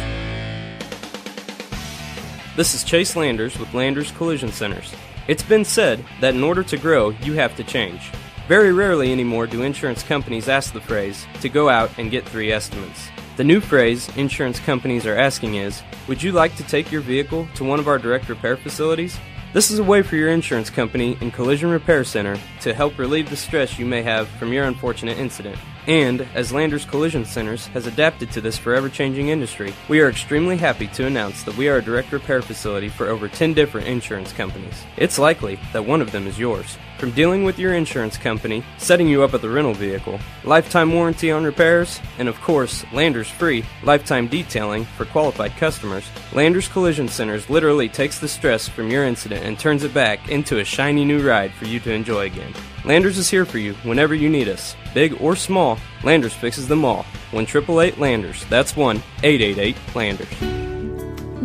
This is Chase Landers with Landers Collision Centers. It's been said that in order to grow, you have to change. Very rarely anymore do insurance companies ask the phrase to go out and get 3 estimates. The new phrase insurance companies are asking is, would you like to take your vehicle to one of our direct repair facilities? This is a way for your insurance company and collision repair center to help relieve the stress you may have from your unfortunate incident. And, as Landers Collision Centers has adapted to this forever-changing industry, we are extremely happy to announce that we are a direct repair facility for over 10 different insurance companies. It's likely that one of them is yours. From dealing with your insurance company, setting you up with a rental vehicle, lifetime warranty on repairs, and of course, Landers free lifetime detailing for qualified customers, Landers Collision Centers literally takes the stress from your incident and turns it back into a shiny new ride for you to enjoy again. Landers is here for you whenever you need us. Big or small, Landers fixes them all. 1-888-LANDERS. That's 1-888-LANDERS.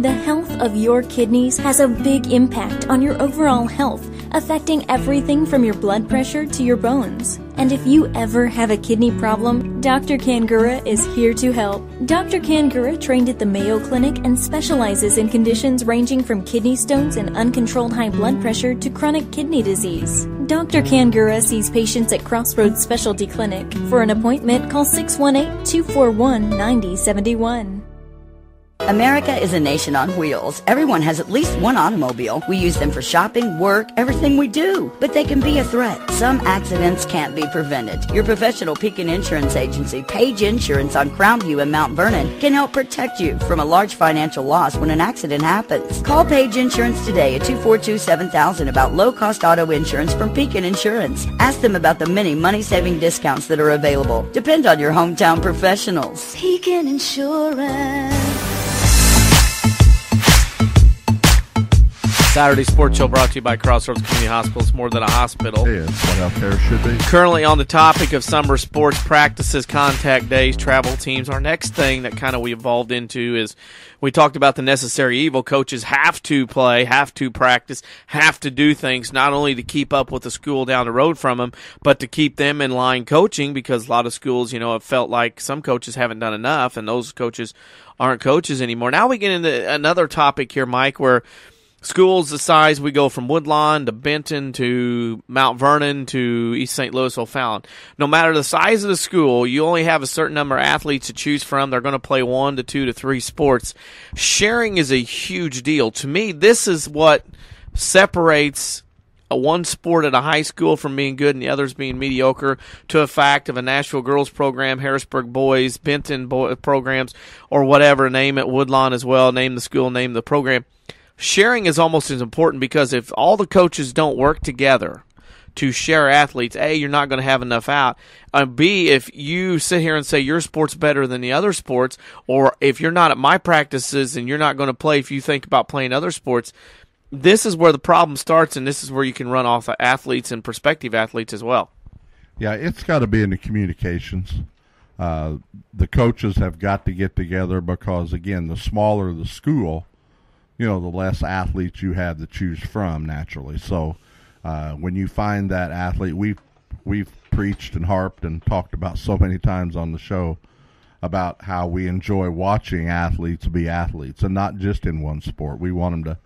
The health of your kidneys has a big impact on your overall health, affecting everything from your blood pressure to your bones. And if you ever have a kidney problem, Dr. Kangura is here to help. Dr. Kangura trained at the Mayo Clinic and specializes in conditions ranging from kidney stones and uncontrolled high blood pressure to chronic kidney disease. Dr. Kangura sees patients at Crossroads Specialty Clinic. For an appointment, call 618-241-9071. America is a nation on wheels. Everyone has at least one automobile. We use them for shopping, work, everything we do. But they can be a threat. Some accidents can't be prevented. Your professional Pekin Insurance Agency, Page Insurance on Crownview and Mount Vernon, can help protect you from a large financial loss when an accident happens. Call Page Insurance today at 242-7000 about low-cost auto insurance from Pekin Insurance. Ask them about the many money-saving discounts that are available. Depend on your hometown professionals. Pekin Insurance. Saturday Sports Show brought to you by Crossroads Community Hospital. It's more than a hospital. It is what out there should be. Currently on the topic of summer sports practices, contact days, travel teams, our next thing that kind of we evolved into is we talked about the necessary evil. Coaches have to play, have to practice, have to do things not only to keep up with the school down the road from them, but to keep them in line coaching, because a lot of schools, have felt like some coaches haven't done enough, and those coaches aren't coaches anymore. Now we get into another topic here, Mike, where schools the size, we go from Woodlawn to Benton to Mount Vernon to East St. Louis O'Fallon. No matter the size of the school, you only have a certain number of athletes to choose from. They're going to play 1 to 2 to 3 sports. Sharing is a huge deal. To me, this is what separates one sport at a high school from being good and the others being mediocre, to a fact of a Nashville girls program, Harrisburg boys, Benton programs, or whatever. Name it, Woodlawn as well. Name the school, name the program. Sharing is almost as important, because if all the coaches don't work together to share athletes, A, you're not going to have enough out. B, if you sit here and say your sport's better than the other sports, or if you're not at my practices and you're not going to play if you think about playing other sports, this is where the problem starts, and this is where you can run off athletes and prospective athletes as well. Yeah, it's got to be in the communications. The coaches have got to get together, because, again, the smaller the school, the less athletes you have to choose from naturally. So when you find that athlete, we've preached and harped and talked about so many times on the show about how we enjoy watching athletes be athletes, and not just in one sport. We want to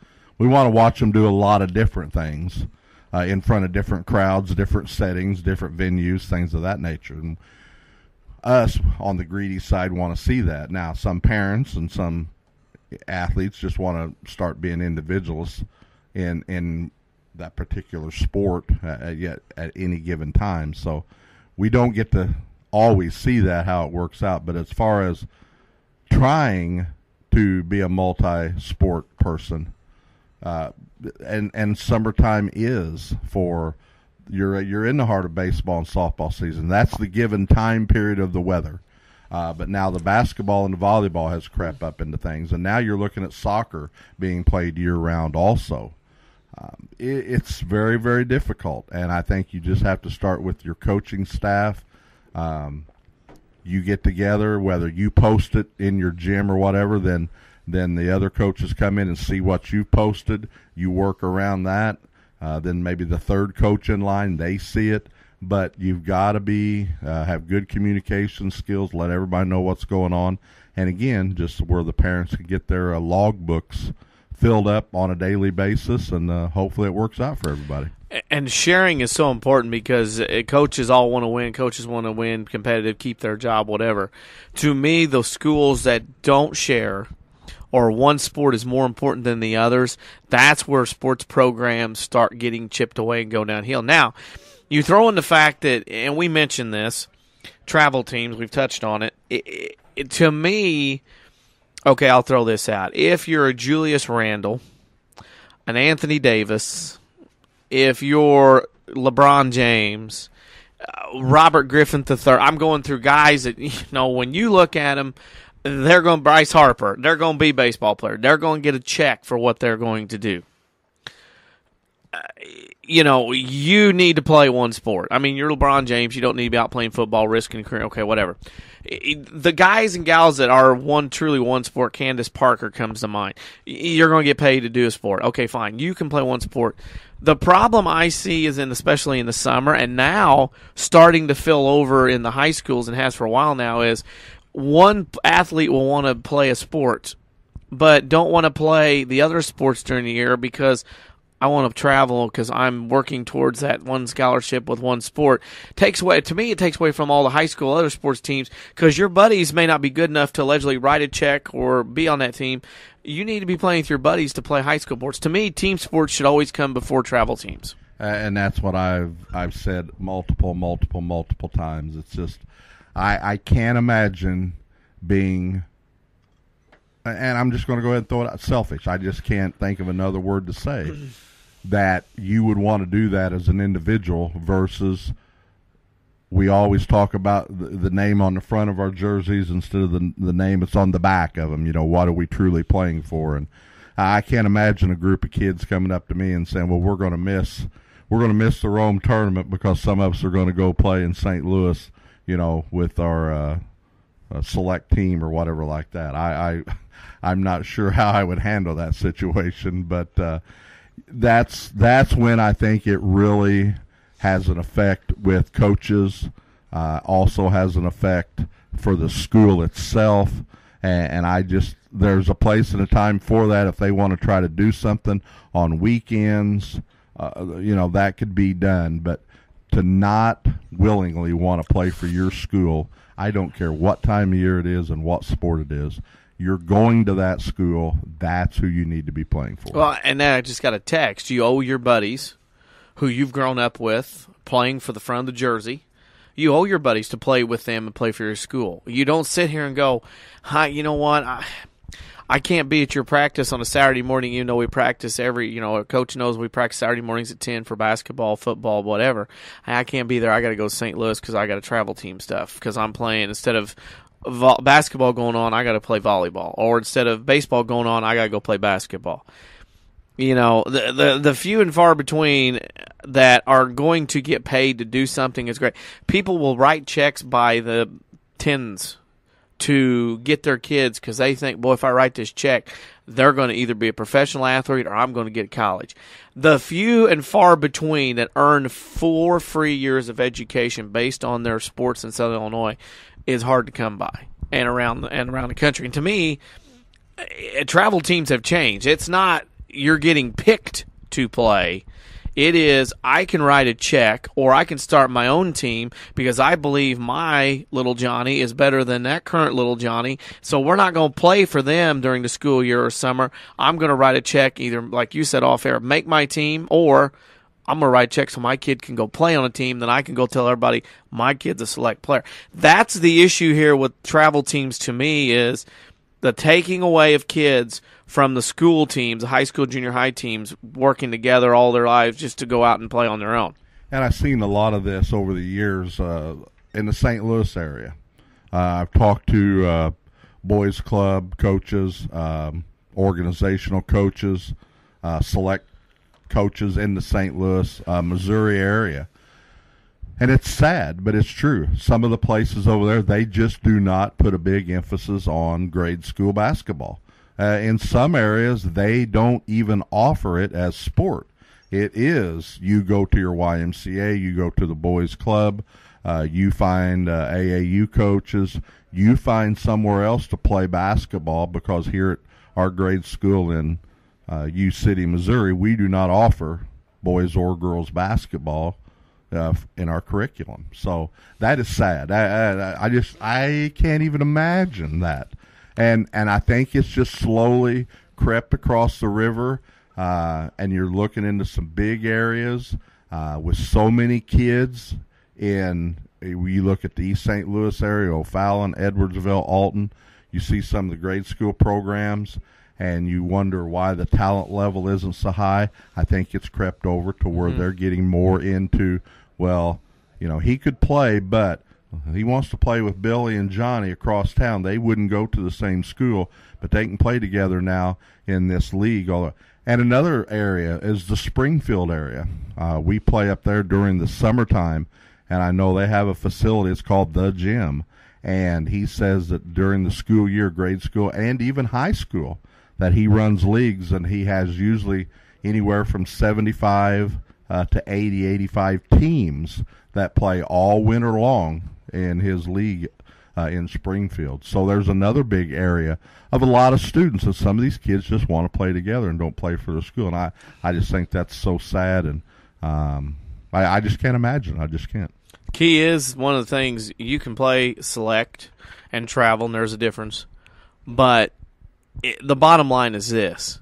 watch them do a lot of different things in front of different crowds, different settings, different venues, things of that nature. And us on the greedy side want to see that. Now, some parents and some athletes just want to start being individualists in that particular sport yet at any given time. So we don't get to always see that, how it works out. But as far as trying to be a multi-sport person, and summertime is for you're in the heart of baseball and softball season. That's the given time period of the weather. But now the basketball and the volleyball has crept up into things, and now you're looking at soccer being played year-round also. It's very, very difficult, and I think you just have to start with your coaching staff. You get together, whether you post it in your gym or whatever, then the other coaches come in and see what you posted. You work around that. Then maybe the third coach in line, they see it. But you've got to have good communication skills, let everybody know what's going on. And again, just where the parents can get their log books filled up on a daily basis, and hopefully it works out for everybody. And sharing is so important because coaches all want to win. Coaches want to win, competitive, keep their job, whatever. To me, those schools that don't share or one sport is more important than the others, that's where sports programs start getting chipped away and go downhill. Now, you throw in the fact that, and we mentioned this, travel teams, we've touched on it. To me, okay, I'll throw this out. If you're a Julius Randle, an Anthony Davis, if you're LeBron James, Robert Griffin III, I'm going through guys that, when you look at them, they're going Bryce Harper, they're going to be a baseball player. They're going to get a check for what they're going to do. You need to play one sport. I mean, you're LeBron James. You don't need to be out playing football, risking a career. Okay, whatever. The guys and gals that are truly one sport, Candace Parker comes to mind. You're going to get paid to do a sport. Okay, fine. You can play one sport. The problem I see is especially in the summer, and now starting to fill over in the high schools and has for a while now, is one athlete will want to play a sport, but don't want to play the other sports during the year because I want to travel because I'm working towards that one scholarship with one sport. To me, it takes away from all the high school other sports teams because your buddies may not be good enough to allegedly write a check or be on that team. You need to be playing with your buddies to play high school sports. To me, team sports should always come before travel teams. And that's what I've said multiple times. It's just I can't imagine being, and I'm just going to go ahead and throw it out, selfish. I just can't think of another word to say. That you would want to do that as an individual versus we always talk about the name on the front of our jerseys instead of the name that's on the back of them. What are we truly playing for? And I can't imagine a group of kids coming up to me and saying, well, we're going to miss the Rome tournament because some of us are going to go play in St. Louis, with our select team or whatever like that. I'm not sure how I would handle that situation, but that's when I think it really has an effect with coaches, also has an effect for the school itself, and there's a place and a time for that. If they want to try to do something on weekends, that could be done, but to not willingly want to play for your school, I don't care what time of year it is and what sport it is, you're going to that school, that's who you need to be playing for. Well, and then I just got a text. You owe your buddies who you've grown up with playing for the front of the jersey. You owe your buddies to play with them and play for your school. You don't sit here and go, hi, you know what, I can't be at your practice on a Saturday morning even though we practice a coach knows we practice Saturday mornings at 10 for basketball, football, whatever. I can't be there. I got to go to St. Louis because I got to travel team stuff because I'm playing instead of basketball going on, I got to play volleyball. Or instead of baseball going on, I got to go play basketball. The few and far between that are going to get paid to do something is great. People will write checks by the tens to get their kids because they think, boy, if I write this check, they're going to either be a professional athlete or I'm going to get college. The few and far between that earn 4 free years of education based on their sports in Southern Illinois is hard to come by. and around the country. And to me, travel teams have changed. It's not you're getting picked to play. It is I can write a check or I can start my own team because I believe my little Johnny is better than that current little Johnny. So we're not going to play for them during the school year or summer. I'm going to write a check either, like you said off air, make my team, or I'm going to write a check so my kid can go play on a team. Then I can go tell everybody my kid's a select player. That's the issue here with travel teams to me is the taking away of kids from the school teams, the high school, junior high teams, working together all their lives just to go out and play on their own. And I've seen a lot of this over the years in the St. Louis area. I've talked to boys club coaches, organizational coaches, select coaches in the St. Louis, Missouri area. And it's sad, but it's true. Some of the places over there, they just do not put a big emphasis on grade school basketball. In some areas, they don't even offer it as sport. It is you go to your YMCA, you go to the boys club, you find AAU coaches, you find somewhere else to play basketball because here at our grade school in U City, Missouri, we do not offer boys or girls basketball in our curriculum. So that is sad. I can't even imagine that. And I think it's just slowly crept across the river, and you're looking into some big areas with so many kids you look at the East St. Louis area, O'Fallon, Edwardsville, Alton, you see some of the grade school programs, and you wonder why the talent level isn't so high. I think it's crept over to where they're getting more into, well, he could play, but he wants to play with Billy and Johnny across town. They wouldn't go to the same school, but they can play together now in this league. And another area is the Springfield area. We play up there during the summertime, and I know they have a facility. It's called The Gym. And he says that during the school year, grade school, and even high school, that he runs leagues, and he has usually anywhere from 75 to 80, 85 teams that play all winter long in his league in Springfield. So there's another big area of a lot of students, and some of these kids just want to play together and don't play for the school. And I just think that's so sad, and I just can't imagine. I just can't. Key is one of the things you can play select and travel, and there's a difference. But the bottom line is this.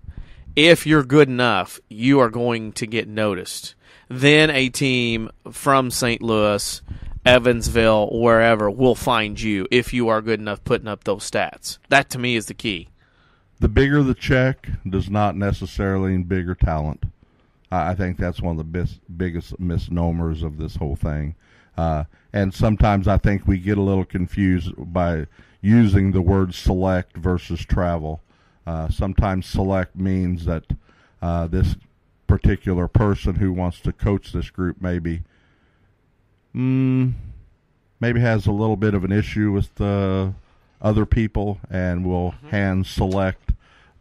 If you're good enough, you are going to get noticed. Then a team from St. Louis, Evansville, wherever, will find you if you are good enough putting up those stats. That, to me, is the key. The bigger the check does not necessarily mean bigger talent. I think that's one of the biggest misnomers of this whole thing. And sometimes I think we get a little confused by using the word select versus travel. Sometimes select means that this particular person who wants to coach this group maybe has a little bit of an issue with other people and will hand select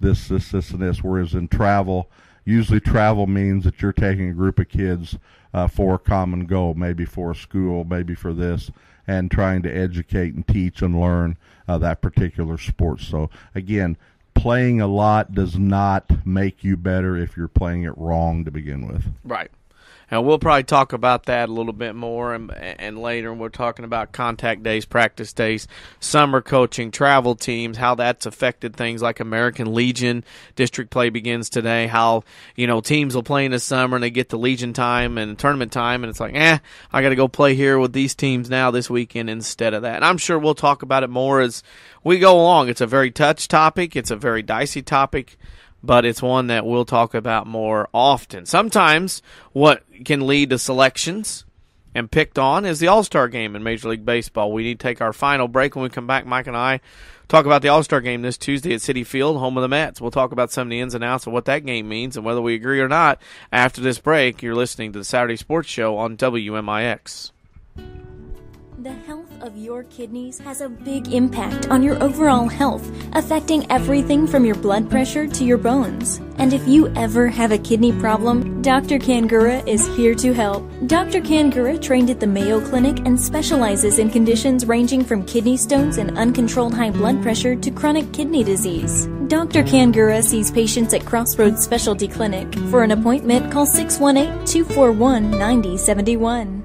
this, and this. Whereas in travel, usually travel means that you're taking a group of kids for a common goal, maybe for a school, maybe for this, and trying to educate and teach and learn that particular sport. So again, playing a lot does not make you better if you're playing it wrong to begin with. Right. And we'll probably talk about that a little bit more and later. We're talking about contact days, practice days, summer coaching, travel teams, how that's affected things like American Legion. District play begins today. How, teams will play in the summer and they get the Legion time and tournament time, and it's like, I got to go play here with these teams now this weekend instead of that. And I'm sure we'll talk about it more as we go along. It's a very touched topic. It's a very dicey topic, but it's one that we'll talk about more often. Sometimes what can lead to selections and picked on is the All-Star Game in Major League Baseball. We need to take our final break. When we come back, Mike and I talk about the All-Star Game this Tuesday at Citi Field, home of the Mets. We'll talk about some of the ins and outs of what that game means and whether we agree or not. After this break, you're listening to the Saturday Sports Show on WMIX. The health of your kidneys has a big impact on your overall health, affecting everything from your blood pressure to your bones. And if you ever have a kidney problem, Dr. Kangura is here to help. Dr. Kangura trained at the Mayo Clinic and specializes in conditions ranging from kidney stones and uncontrolled high blood pressure to chronic kidney disease. Dr. Kangura sees patients at Crossroads Specialty Clinic. For an appointment, call 618-241-9071.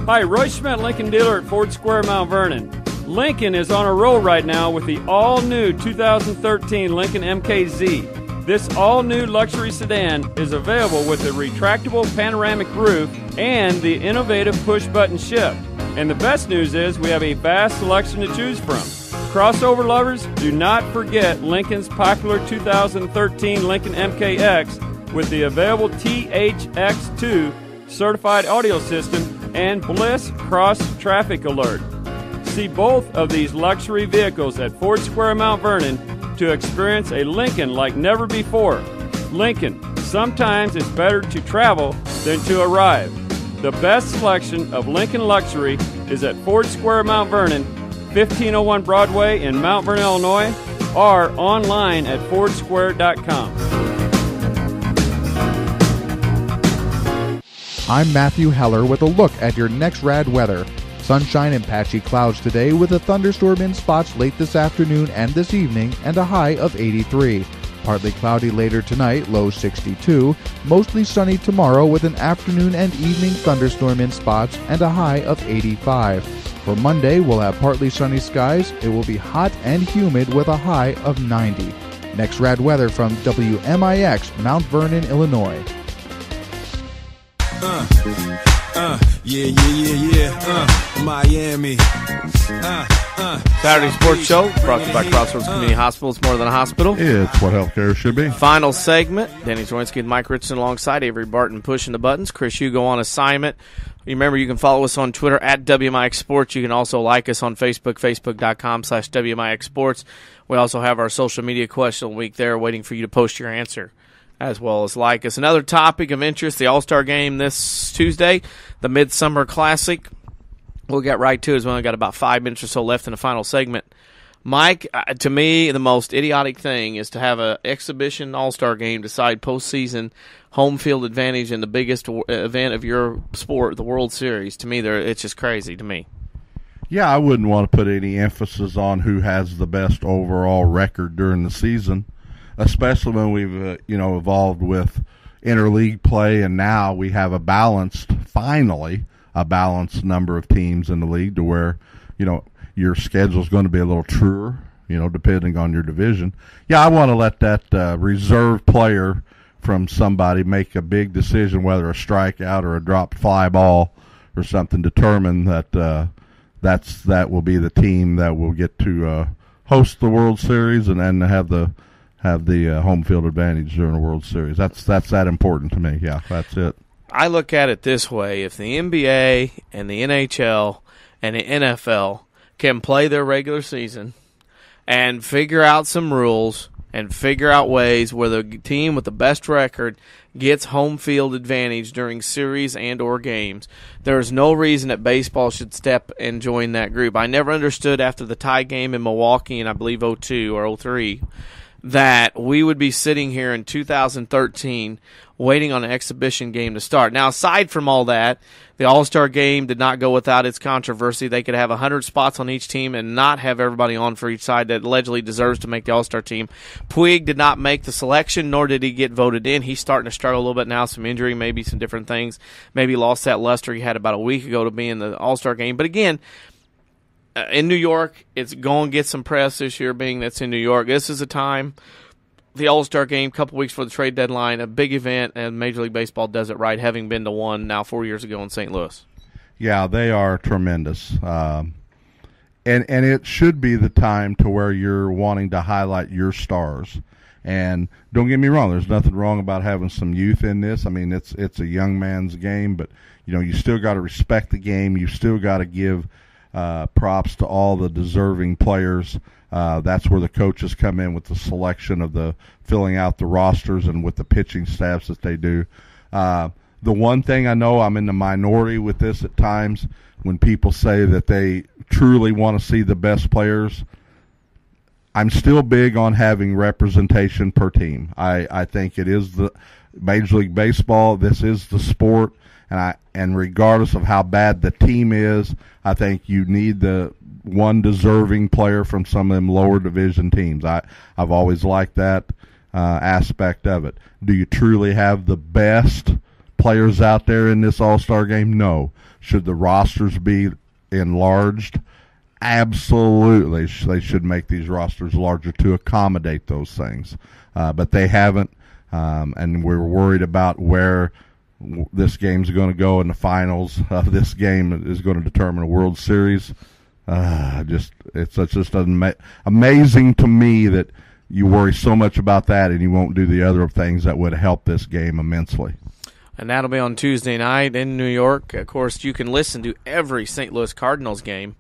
Hi, Roy Schmidt, Lincoln dealer at Ford Square, Mount Vernon. Lincoln is on a roll right now with the all-new 2013 Lincoln MKZ. This all-new luxury sedan is available with a retractable panoramic roof and the innovative push-button shift. And the best news is we have a vast selection to choose from. Crossover lovers, do not forget Lincoln's popular 2013 Lincoln MKX with the available THX2 certified audio system and Bliss Cross Traffic Alert. See both of these luxury vehicles at Ford Square, Mount Vernon to experience a Lincoln like never before. Lincoln, sometimes it's better to travel than to arrive. The best selection of Lincoln luxury is at Ford Square, Mount Vernon, 1501 Broadway in Mount Vernon, Illinois, or online at fordsquare.com. I'm Matthew Heller with a look at your next rad weather. Sunshine and patchy clouds today with a thunderstorm in spots late this afternoon and this evening and a high of 83. Partly cloudy later tonight, low 62. Mostly sunny tomorrow with an afternoon and evening thunderstorm in spots and a high of 85. For Monday, we'll have partly sunny skies. It will be hot and humid with a high of 90. Next rad weather from WMIX, Mount Vernon, Illinois. Miami. Saturday Sports Show brought to you by Crossroads Community Hospital. It's more than a hospital. It's what healthcare should be. Final segment. Danny Zorinsky and Mike Richardson alongside Avery Barton pushing the buttons. Chris Hugo on assignment. Remember, you can follow us on Twitter at WMIX Sports. You can also like us on Facebook, facebook.com/WMIX Sports. We also have our social media question of the week there waiting for you to post your answer, as well as like us. Another topic of interest, the All-Star Game this Tuesday, the Midsummer Classic. We'll get right to it as we only got about 5 minutes or so left in the final segment. Mike, to me, the most idiotic thing is to have an exhibition All-Star Game decide postseason home field advantage in the biggest event of your sport, the World Series. To me, it's just crazy to me. Yeah, I wouldn't want to put any emphasis on who has the best overall record during the season, especially when we've evolved with interleague play, and now we have finally a balanced number of teams in the league to where your schedule is going to be a little truer, depending on your division. Yeah, I want to let that reserve player from somebody make a big decision, whether a strikeout or a dropped fly ball or something, determine that that will be the team that will get to host the World Series and then have the home field advantage during the World Series. That's that important to me. Yeah, that's it. I look at it this way: if the NBA and the NHL and the NFL can play their regular season and figure out some rules and figure out ways where the team with the best record gets home field advantage during series and or games, there's no reason that baseball should step and join that group. I never understood after the tie game in Milwaukee in, I believe, 2002 or 2003, that we would be sitting here in 2013 waiting on an exhibition game to start. Now, aside from all that, the All-Star Game did not go without its controversy. They could have 100 spots on each team and not have everybody on for each side that allegedly deserves to make the All-Star team. Puig did not make the selection, nor did he get voted in. He's starting to struggle a little bit now, some injury, maybe some different things. Maybe lost that luster he had about a week ago to be in the All-Star Game. But again, in New York, it's going to get some press this year, being that's in New York. This is a time, the All-Star Game, a couple weeks before the trade deadline, a big event, and Major League Baseball does it right, having been to one now 4 years ago in St. Louis. Yeah, they are tremendous. And it should be the time to where you're wanting to highlight your stars. And don't get me wrong, there's nothing wrong about having some youth in this. I mean, it's a young man's game, but you still got to respect the game. You still got to give props to all the deserving players. That's where the coaches come in with the selection of the filling out the rosters and with the pitching staffs that they do. the one thing I know, I'm in the minority with this at times, when people say that they truly want to see the best players, I'm still big on having representation per team. I think it is the Major League Baseball. This is the sport, and regardless of how bad the team is, I think you need the one deserving player from some of them lower division teams. I've always liked that aspect of it. Do you truly have the best players out there in this All-Star game? No. Should the rosters be enlarged? Absolutely. They should make these rosters larger to accommodate those things. But they haven't, and we're worried about where this game's going to go in the finals. This game is going to determine a World Series. It's just amazing to me that you worry so much about that and you won't do the other things that would help this game immensely. And that'll be on Tuesday night in New York. Of course, you can listen to every St. Louis Cardinals game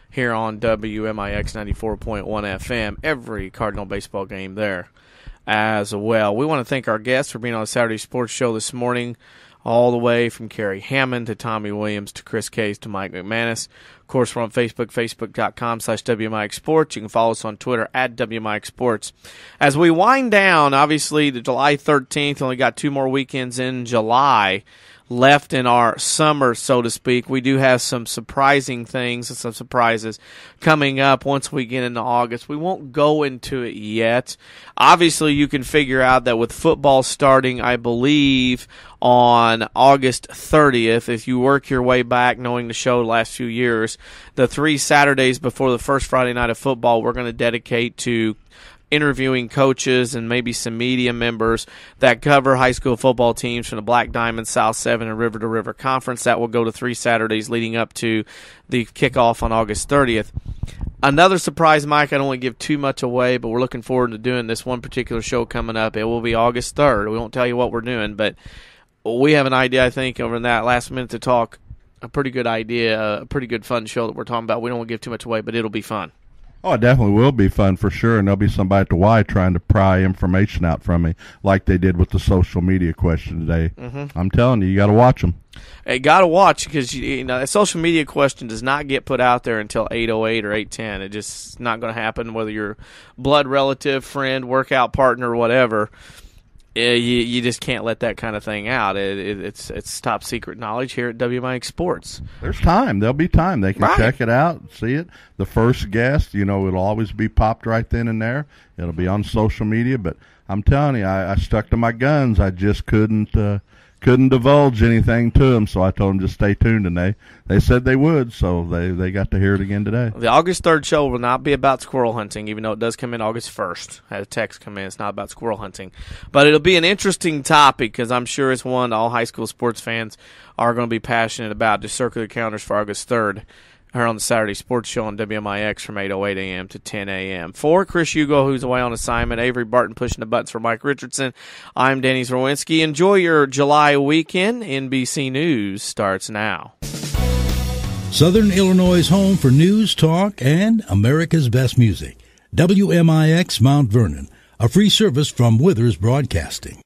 here on WMIX 94.1 FM, every Cardinal baseball game there as well. We want to thank our guests for being on the Saturday Sports Show this morning, all the way from Kerry Hammond to Tommy Williams to Chris Case to Mike McManus. Of course, we're on Facebook, facebook.com/WMIX Sports. You can follow us on Twitter at WMIX Sports. As we wind down, obviously, the July 13th, only got 2 more weekends in July left in our summer, so to speak. We do have some surprising things and some surprises coming up once we get into August. We won't go into it yet. Obviously, you can figure out that with football starting, I believe, on August 30th, if you work your way back, knowing the show the last few years, the 3 Saturdays before the first Friday night of football, we're going to dedicate to interviewing coaches and maybe some media members that cover high school football teams from the Black Diamond, South 7, and River to River Conference. That will go to 3 Saturdays leading up to the kickoff on August 30th. Another surprise, Mike, I don't want to give too much away, but we're looking forward to doing this one particular show coming up. It will be August 3rd. We won't tell you what we're doing, but we have an idea, I think, over in that last minute to talk. A pretty good idea, a pretty good fun show that we're talking about. We don't want to give too much away, but it'll be fun. Oh, it definitely will be fun for sure, and there'll be somebody at the Y trying to pry information out from me like they did with the social media question today. Mm-hmm. I'm telling you, you got to watch them. Hey, got to watch because a social media question does not get put out there until 8:08 or 8:10. It's just not going to happen, whether you're blood relative, friend, workout partner, whatever. You just can't let that kind of thing out. It's top secret knowledge here at WMIX Sports. There's time. There'll be time. They can check it out, see it. The first guest, it'll always be popped right then and there. It'll be on social media. But I'm telling you, I stuck to my guns. I just couldn't divulge anything to them, so I told them just stay tuned, and they said they would, so they got to hear it again today. The August 3rd show will not be about squirrel hunting, even though it does come in August 1st. I had a text come in. It's not about squirrel hunting. But it'll be an interesting topic because I'm sure it's one all high school sports fans are going to be passionate about. Just circular calendars for August 3rd. Here on the Saturday Sports Show on WMIX from 8:08 a.m. to 10 a.m. For Chris Hugo, who's away on assignment, Avery Barton pushing the buttons for Mike Richardson, I'm Danny Zerwinski. Enjoy your July weekend. NBC News starts now. Southern Illinois' home for news, talk, and America's best music. WMIX Mount Vernon, a free service from Withers Broadcasting.